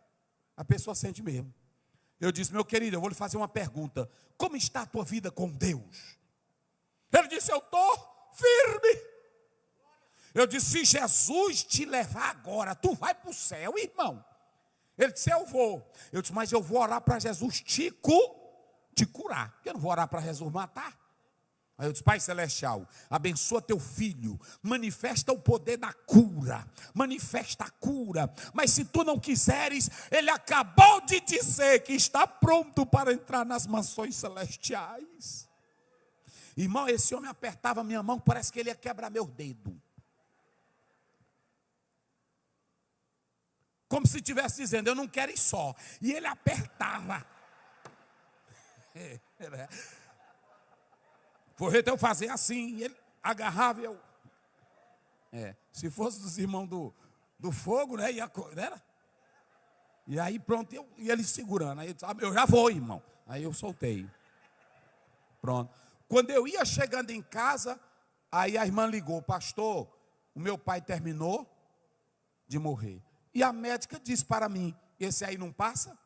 a pessoa sente mesmo. Eu disse, meu querido, eu vou lhe fazer uma pergunta. Como está a tua vida com Deus? Ele disse, eu estou firme. Eu disse, se Jesus te levar agora, tu vai para o céu, irmão. Ele disse, eu vou. Eu disse, mas eu vou orar para Jesus te curar. Eu não vou orar para Jesus matar. Aí eu disse, Pai Celestial, abençoa teu filho, manifesta o poder da cura, manifesta a cura. Mas se tu não quiseres, ele acabou de dizer que está pronto para entrar nas mansões celestiais. Irmão, esse homem apertava minha mão, parece que ele ia quebrar meu dedo. Como se estivesse dizendo, eu não quero ir só. E ele apertava. Foi então eu fazer assim, ele agarrava e eu. Se fosse dos irmãos do fogo, né? Né? E aí pronto, e ele segurando. Aí eu já vou, irmão. Aí eu soltei. Pronto. Quando eu ia chegando em casa, aí a irmã ligou: pastor, o meu pai terminou de morrer. E a médica disse para mim: esse aí não passa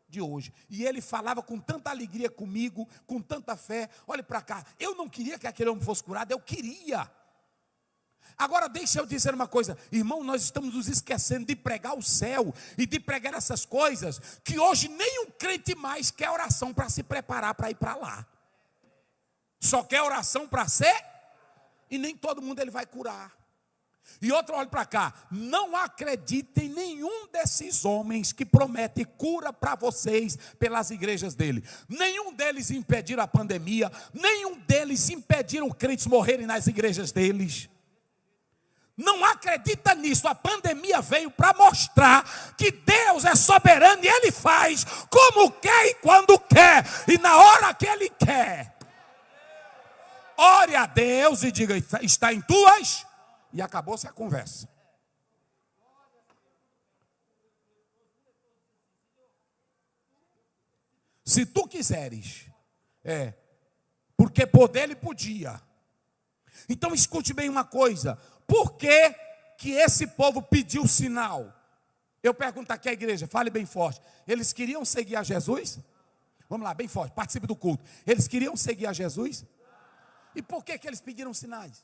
de hoje. E ele falava com tanta alegria comigo, com tanta fé. Olhe para cá, eu não queria que aquele homem fosse curado, eu queria. Agora deixa eu dizer uma coisa, irmão, nós estamos nos esquecendo de pregar o céu e de pregar essas coisas, que hoje nenhum crente mais quer oração para se preparar para ir para lá. Só quer oração para ser, e nem todo mundo ele vai curar. E outro, olha para cá, não acredite em nenhum desses homens que promete cura para vocês pelas igrejas dele. Nenhum deles impediram a pandemia, nenhum deles impediram crentes morrerem nas igrejas deles. Não acredita nisso, a pandemia veio para mostrar que Deus é soberano e Ele faz como quer e quando quer, e na hora que Ele quer. Ore a Deus e diga: está em tuas, e acabou-se a conversa. Se tu quiseres, porque poder Ele podia. Então escute bem uma coisa: por que que esse povo pediu sinal? Eu pergunto aqui à igreja, fale bem forte. Eles queriam seguir a Jesus? Vamos lá, bem forte, participe do culto. Eles queriam seguir a Jesus? E por que que eles pediram sinais?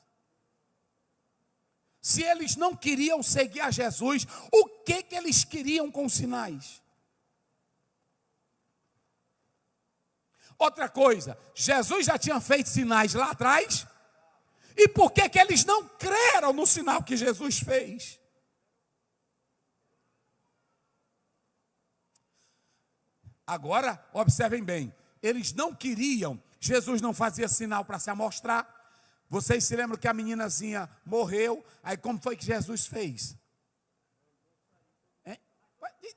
Se eles não queriam seguir a Jesus, o que que eles queriam com sinais? Outra coisa, Jesus já tinha feito sinais lá atrás? E por que que eles não creram no sinal que Jesus fez? Agora, observem bem, eles não queriam, Jesus não fazia sinal para se amostrar. Vocês se lembram que a meninazinha morreu, aí como foi que Jesus fez?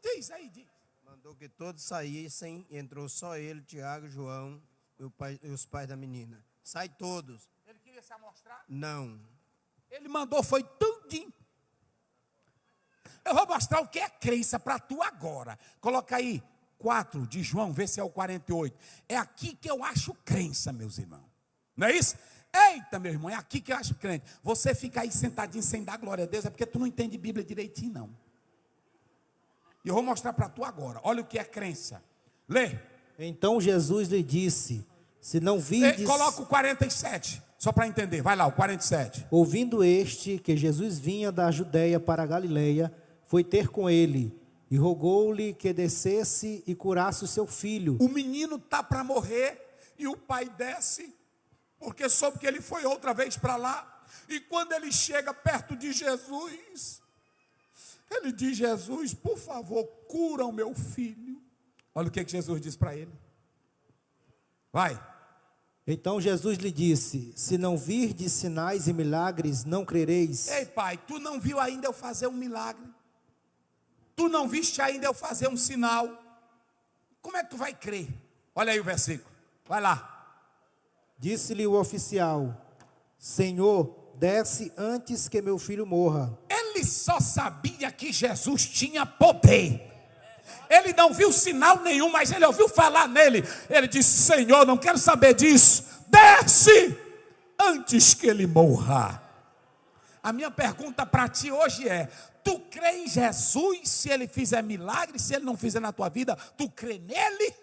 Diz aí, diz. Mandou que todos saíssem, entrou só ele, Tiago, João e os pais da menina. Sai todos. Ele queria se amostrar? Não. Ele mandou, foi tudinho. Eu vou mostrar o que é crença para tu agora. Coloca aí 4 de João, vê se é o 48. É aqui que eu acho crença, meus irmãos. Não é isso? Eita, meu irmão, é aqui que eu acho crente. Você fica aí sentadinho sem dar glória a Deus, é porque tu não entende Bíblia direitinho, não. E eu vou mostrar para tu agora. Olha o que é crença. Lê. Então Jesus lhe disse: se não virdes... Coloca o 47, só para entender. Vai lá, o 47. Ouvindo este que Jesus vinha da Judeia para a Galileia, foi ter com ele e rogou-lhe que descesse e curasse o seu filho. O menino está para morrer e o pai desce, porque soube que ele foi outra vez para lá. E quando ele chega perto de Jesus, ele diz: Jesus, por favor, cura o meu filho. Olha o que Jesus diz para ele. Vai. Então Jesus lhe disse: se não virdes sinais e milagres, não crereis. Ei, pai, tu não viu ainda eu fazer um milagre? Tu não viste ainda eu fazer um sinal? Como é que tu vai crer? Olha aí o versículo, vai lá. Disse-lhe o oficial: Senhor, desce antes que meu filho morra. Ele só sabia que Jesus tinha poder. Ele não viu sinal nenhum, mas ele ouviu falar nele. Ele disse: Senhor, não quero saber disso. Desce antes que ele morra. A minha pergunta para ti hoje é: tu crê em Jesus se ele fizer milagre? Se ele não fizer na tua vida, tu crê nele?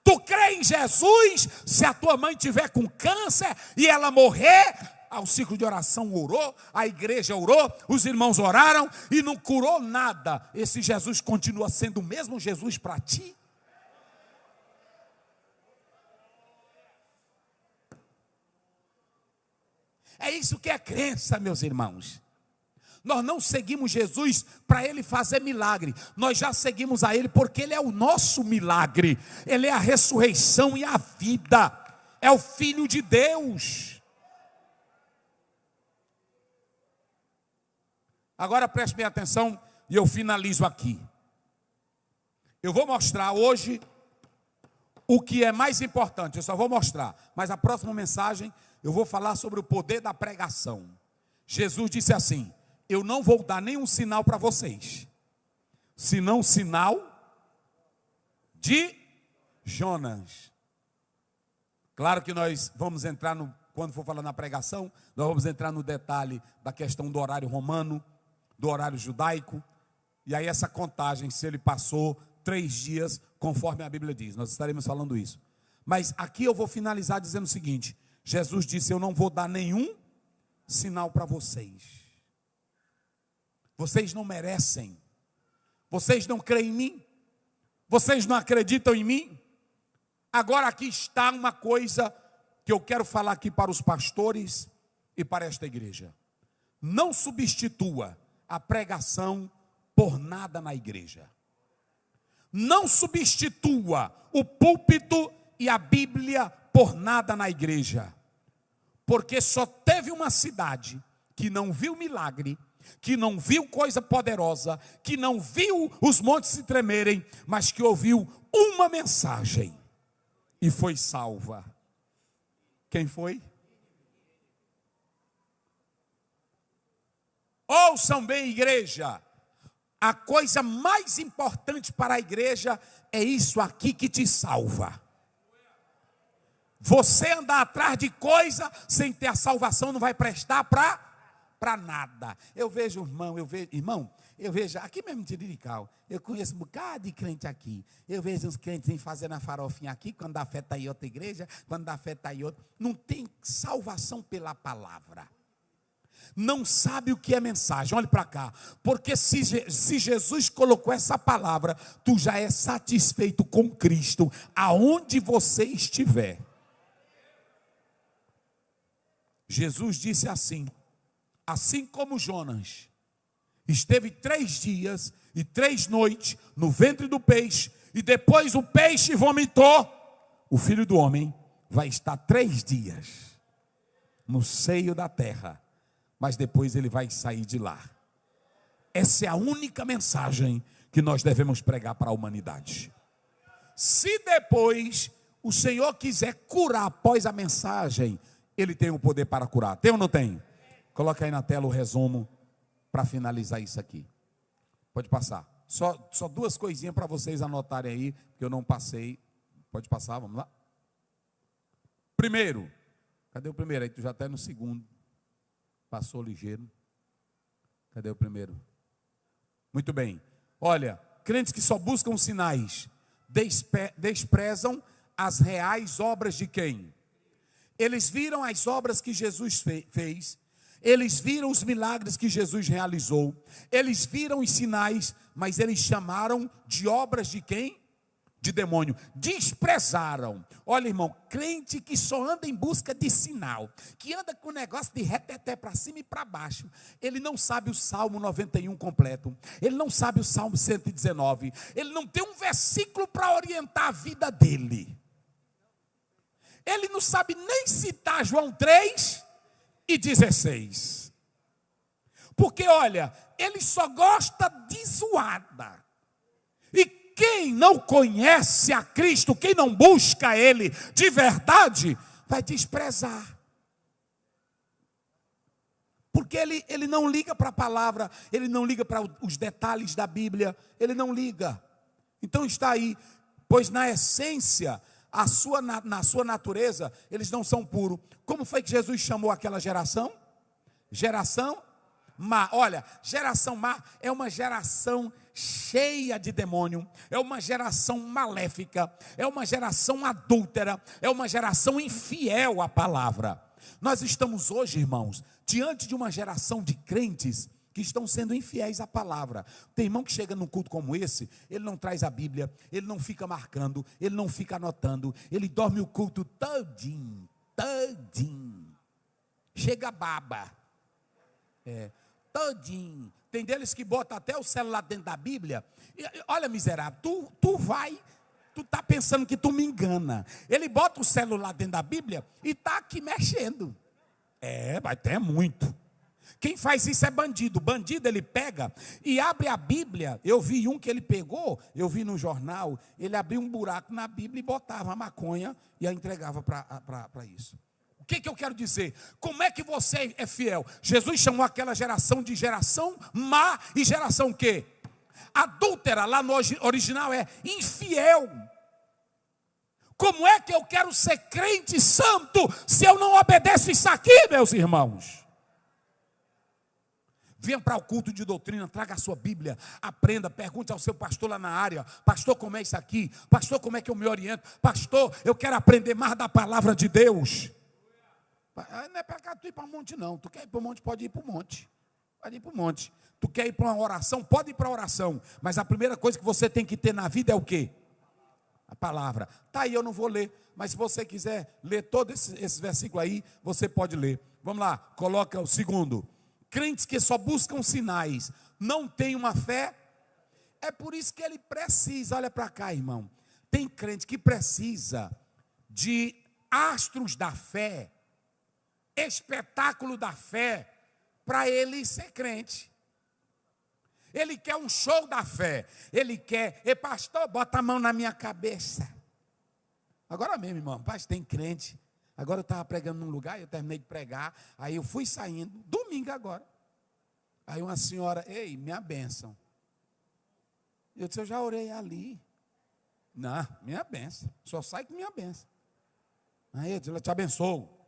Tu crê em Jesus se a tua mãe tiver com câncer e ela morrer? O ciclo de oração orou, a igreja orou, os irmãos oraram e não curou nada. Esse Jesus continua sendo o mesmo Jesus para ti? É isso que é crença, meus irmãos. Nós não seguimos Jesus para Ele fazer milagre. Nós já seguimos a Ele porque Ele é o nosso milagre. Ele é a ressurreição e a vida. É o Filho de Deus. Agora preste bem atenção e eu finalizo aqui. Eu vou mostrar hoje o que é mais importante, eu só vou mostrar, mas a próxima mensagem eu vou falar sobre o poder da pregação. Jesus disse assim: eu não vou dar nenhum sinal para vocês, senão o sinal de Jonas. Claro que nós vamos entrar quando for falar na pregação, nós vamos entrar no detalhe da questão do horário romano, do horário judaico, e aí essa contagem, se ele passou 3 dias, conforme a Bíblia diz, nós estaremos falando isso. Mas aqui eu vou finalizar dizendo o seguinte: Jesus disse: eu não vou dar nenhum sinal para vocês. Vocês não merecem. Vocês não creem em mim. Vocês não acreditam em mim. Agora aqui está uma coisa que eu quero falar aqui para os pastores e para esta igreja. Não substitua a pregação por nada na igreja. Não substitua o púlpito e a Bíblia por nada na igreja. Porque só teve uma cidade que não viu milagre, que não viu coisa poderosa, que não viu os montes se tremerem, mas que ouviu uma mensagem e foi salva. Quem foi? Ouçam bem, igreja. A coisa mais importante para a igreja é isso aqui que te salva. Você andar atrás de coisa sem ter a salvação não vai prestar para nada. Eu vejo, eu vejo aqui mesmo em Tirirical, eu conheço um bocado de crente aqui. Eu vejo uns crentes fazendo a farofinha aqui, quando dá fé está em outra igreja, quando dá fé está em outra. Não tem salvação pela palavra. Não sabe o que é mensagem. Olhe para cá, porque se Jesus colocou essa palavra, tu já é satisfeito com Cristo, aonde você estiver. Jesus disse assim como Jonas esteve 3 dias e 3 noites no ventre do peixe, e depois o peixe vomitou, o Filho do Homem vai estar 3 dias no seio da terra, mas depois ele vai sair de lá. Essa é a única mensagem que nós devemos pregar para a humanidade. Se depois o Senhor quiser curar após a mensagem, Ele tem o poder para curar. Tem ou não tem? Coloca aí na tela o resumo para finalizar isso aqui. Pode passar. Só 2 coisinhas para vocês anotarem aí, que eu não passei. Pode passar, vamos lá. Primeiro. Cadê o primeiro? Aí tu já está no segundo. Passou ligeiro. Cadê o primeiro? Muito bem. Olha, crentes que só buscam sinais desprezam as reais obras de quem? Eles viram as obras que Jesus fez, eles viram os milagres que Jesus realizou, eles viram os sinais, mas eles chamaram de obras de quem? De demônio. Desprezaram. Olha, irmão, crente que só anda em busca de sinal, que anda com o negócio de reteté para cima e para baixo, ele não sabe o Salmo 91 completo, ele não sabe o Salmo 119, ele não tem um versículo para orientar a vida dele. Ele não sabe nem citar João 3:16. Porque, olha, ele só gosta de zoada. E quem não conhece a Cristo, quem não busca Ele de verdade, vai desprezar. Porque ele não liga para a palavra, ele não liga para os detalhes da Bíblia, ele não liga. Então está aí, pois na essência, na sua natureza, eles não são puros. Como foi que Jesus chamou aquela geração? Geração má. Olha, geração má é uma geração cheia de demônio, é uma geração maléfica, é uma geração adúltera, é uma geração infiel à palavra. Nós estamos hoje, irmãos, diante de uma geração de crentes que estão sendo infiéis à palavra. Tem irmão que chega num culto como esse, ele não traz a Bíblia, ele não fica marcando, ele não fica anotando, ele dorme o culto todinho. Chega baba. Todinho. Tem deles que botam até o celular dentro da Bíblia. Olha, miserável, tu tá pensando que tu me engana. Ele bota o celular dentro da Bíblia e tá aqui mexendo. Vai ter muito. Quem faz isso é bandido. Bandido, ele pega e abre a Bíblia. Eu vi um que ele pegou, eu vi no jornal, ele abriu um buraco na Bíblia e botava a maconha e a entregava para isso. O que eu quero dizer? Como é que você é fiel? Jesus chamou aquela geração de geração má e geração o quê? Adúltera, lá no original é infiel. Como é que eu quero ser crente santo se eu não obedeço isso aqui, meus irmãos? Venha para o culto de doutrina, traga a sua Bíblia, aprenda, pergunte ao seu pastor lá na área: pastor, como é isso aqui? Pastor, como é que eu me oriento? Pastor, eu quero aprender mais da palavra de Deus. Não é para cá tu ir para o monte, não. Tu quer ir para o monte, pode ir para o monte. Pode ir para o monte. Tu quer ir para uma oração, pode ir para a oração. Mas a primeira coisa que você tem que ter na vida é o quê? A palavra. Tá aí, eu não vou ler. Mas se você quiser ler todos esses versículos aí, você pode ler. Vamos lá, coloca o segundo. Crentes que só buscam sinais, não têm uma fé. É por isso que ele precisa, olha para cá, irmão. Tem crente que precisa de astros da fé, espetáculo da fé, para ele ser crente. Ele quer um show da fé. Ele quer, pastor, bota a mão na minha cabeça. Agora mesmo, irmão, pastor, tem crente. Agora eu estava pregando num lugar, eu terminei de pregar, aí eu fui saindo, domingo agora. Aí uma senhora, ei, minha bênção. Eu disse, eu já orei ali. Não, minha bênção, só sai com minha bênção. Aí eu disse, ela te abençoou.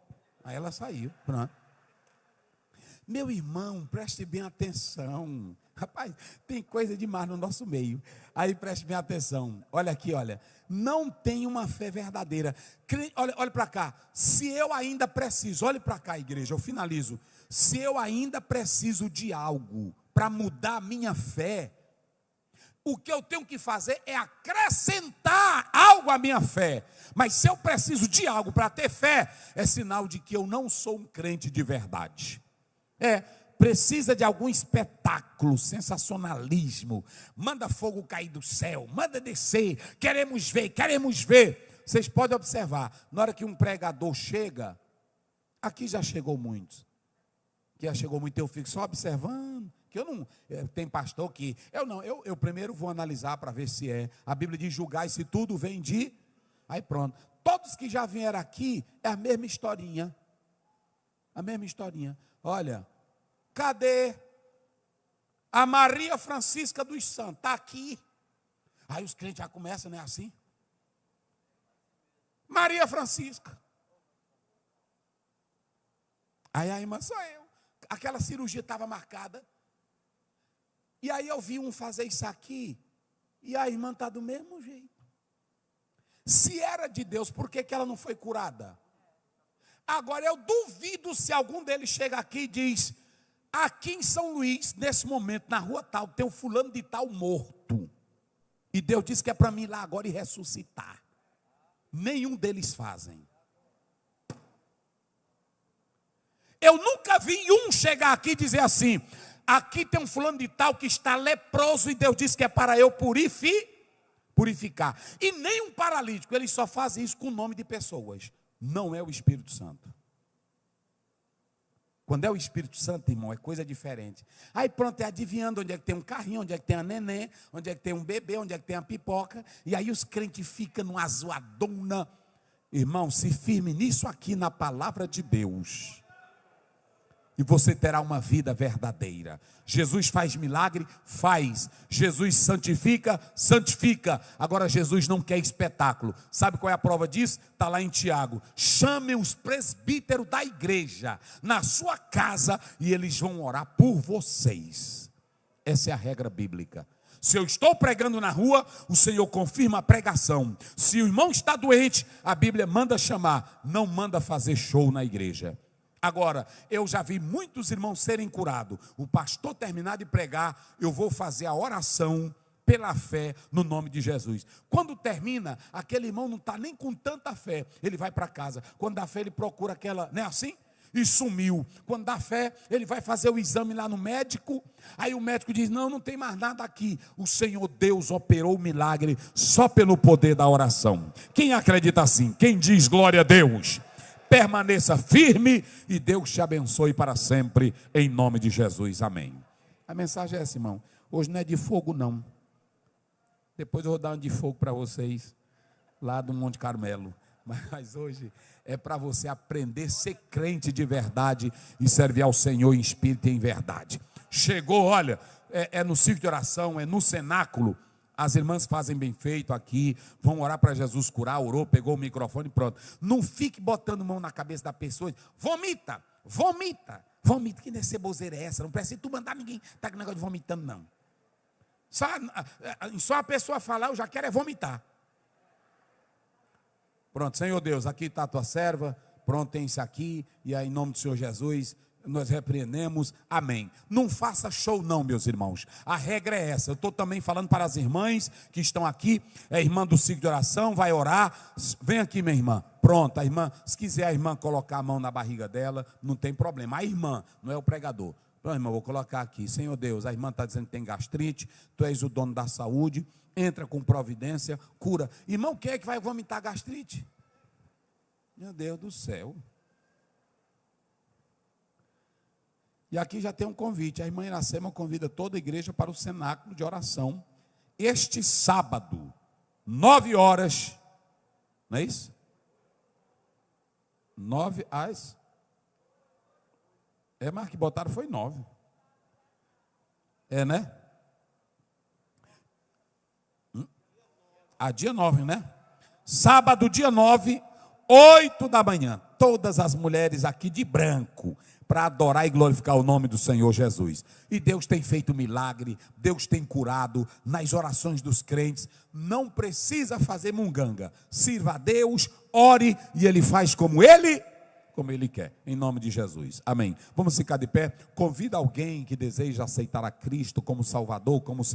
Aí ela saiu, pronto. Meu irmão, preste bem atenção. Rapaz, tem coisa demais no nosso meio. Aí preste bem atenção. Olha aqui, olha. Não tem uma fé verdadeira. Olha para cá. Se eu ainda preciso, olhe para cá, igreja, eu finalizo. Se eu ainda preciso de algo para mudar a minha fé, o que eu tenho que fazer é acrescentar algo à minha fé. Mas se eu preciso de algo para ter fé, é sinal de que eu não sou um crente de verdade. Precisa de algum espetáculo, sensacionalismo. Manda fogo cair do céu, manda descer, queremos ver. Vocês podem observar, na hora que um pregador chega, aqui já chegou muitos. Eu fico só observando. Que eu não, tem pastor que, eu primeiro vou analisar para ver se é. A Bíblia diz julgar se tudo vem de, aí pronto. Todos que já vieram aqui, é a mesma historinha. Olha, cadê a Maria Francisca dos Santos? Está aqui. Aí os crentes já começam, não é assim? Maria Francisca. Aí a irmã, sou eu. Aquela cirurgia estava marcada. E aí eu vi um fazer isso aqui. E a irmã está do mesmo jeito. Se era de Deus, por que ela não foi curada? Agora eu duvido se algum deles chega aqui e diz: aqui em São Luís, nesse momento, na rua tal, tem um fulano de tal morto. E Deus disse que é para mim ir lá agora e ressuscitar. Nenhum deles fazem. Eu nunca vi um chegar aqui e dizer assim: aqui tem um fulano de tal que está leproso e Deus disse que é para eu purificar. E nem um paralítico, eles só fazem isso com o nome de pessoas. Não é o Espírito Santo. Quando é o Espírito Santo, irmão, é coisa diferente. Aí pronto, é adivinhando onde é que tem um carrinho, onde é que tem a neném, onde é que tem um bebê, onde é que tem a pipoca. E aí os crentes ficam numa zoadona. Irmão, se firme nisso aqui na palavra de Deus. E você terá uma vida verdadeira. Jesus faz milagre? Faz. Jesus santifica? Santifica. Agora Jesus não quer espetáculo. Sabe qual é a prova disso? Está lá em Tiago. Chamem os presbíteros da igreja na sua casa e eles vão orar por vocês. Essa é a regra bíblica. Se eu estou pregando na rua, o Senhor confirma a pregação. Se o irmão está doente, a Bíblia manda chamar, não manda fazer show na igreja. Agora, eu já vi muitos irmãos serem curados. O pastor terminar de pregar, eu vou fazer a oração pela fé no nome de Jesus. Quando termina, aquele irmão não está nem com tanta fé. Ele vai para casa. Quando dá fé, ele procura aquela, não é assim? E sumiu. Quando dá fé, ele vai fazer o exame lá no médico. Aí o médico diz, não tem mais nada aqui. O Senhor Deus operou o milagre só pelo poder da oração. Quem acredita assim? Quem diz glória a Deus? permaneça firme e Deus te abençoe para sempre, em nome de Jesus, amém. A mensagem é essa, irmão. Hoje não é de fogo, não. Depois eu vou dar um de fogo para vocês, lá do Monte Carmelo. Mas hoje é para você aprender a ser crente de verdade e servir ao Senhor em espírito e em verdade. Chegou, olha, é no ciclo de oração, é no cenáculo. As irmãs fazem bem feito aqui, vão orar para Jesus curar, orou, pegou o microfone e pronto. Não fique botando mão na cabeça da pessoa, vomita, vomita, vomita. Que ceboseira é essa? Não precisa tu mandar ninguém estar com negócio de vomitando, não. Só a pessoa falar, eu já quero é vomitar. Pronto, Senhor Deus, aqui está a tua serva, pronto, tem isso aqui, e aí em nome do Senhor Jesus, nós repreendemos, amém. Não faça show não, meus irmãos, a regra é essa. Eu estou também falando para as irmãs que estão aqui, a irmã do ciclo de oração vai orar, vem aqui minha irmã, pronto, a irmã, se quiser a irmã colocar a mão na barriga dela, não tem problema, a irmã, não é o pregador. Pronto, irmã, vou colocar aqui, Senhor Deus, a irmã está dizendo que tem gastrite, tu és o dono da saúde, entra com providência, cura. Irmão, quem é que vai vomitar gastrite? Meu Deus do céu. E aqui já tem um convite. A irmã Iracema convida toda a igreja para o cenáculo de oração. Este sábado, 9 horas. Não é isso? 9 às... mas que botaram foi 9. Né? Dia 9, né? Sábado, dia 9, 8 da manhã. Todas as mulheres aqui de branco, para adorar e glorificar o nome do Senhor Jesus. E Deus tem feito milagre, Deus tem curado nas orações dos crentes. Não precisa fazer munganga. Sirva a Deus, ore e Ele faz como Ele quer, em nome de Jesus, amém. Vamos ficar de pé. Convida alguém que deseja aceitar a Cristo como Salvador, como Senhor.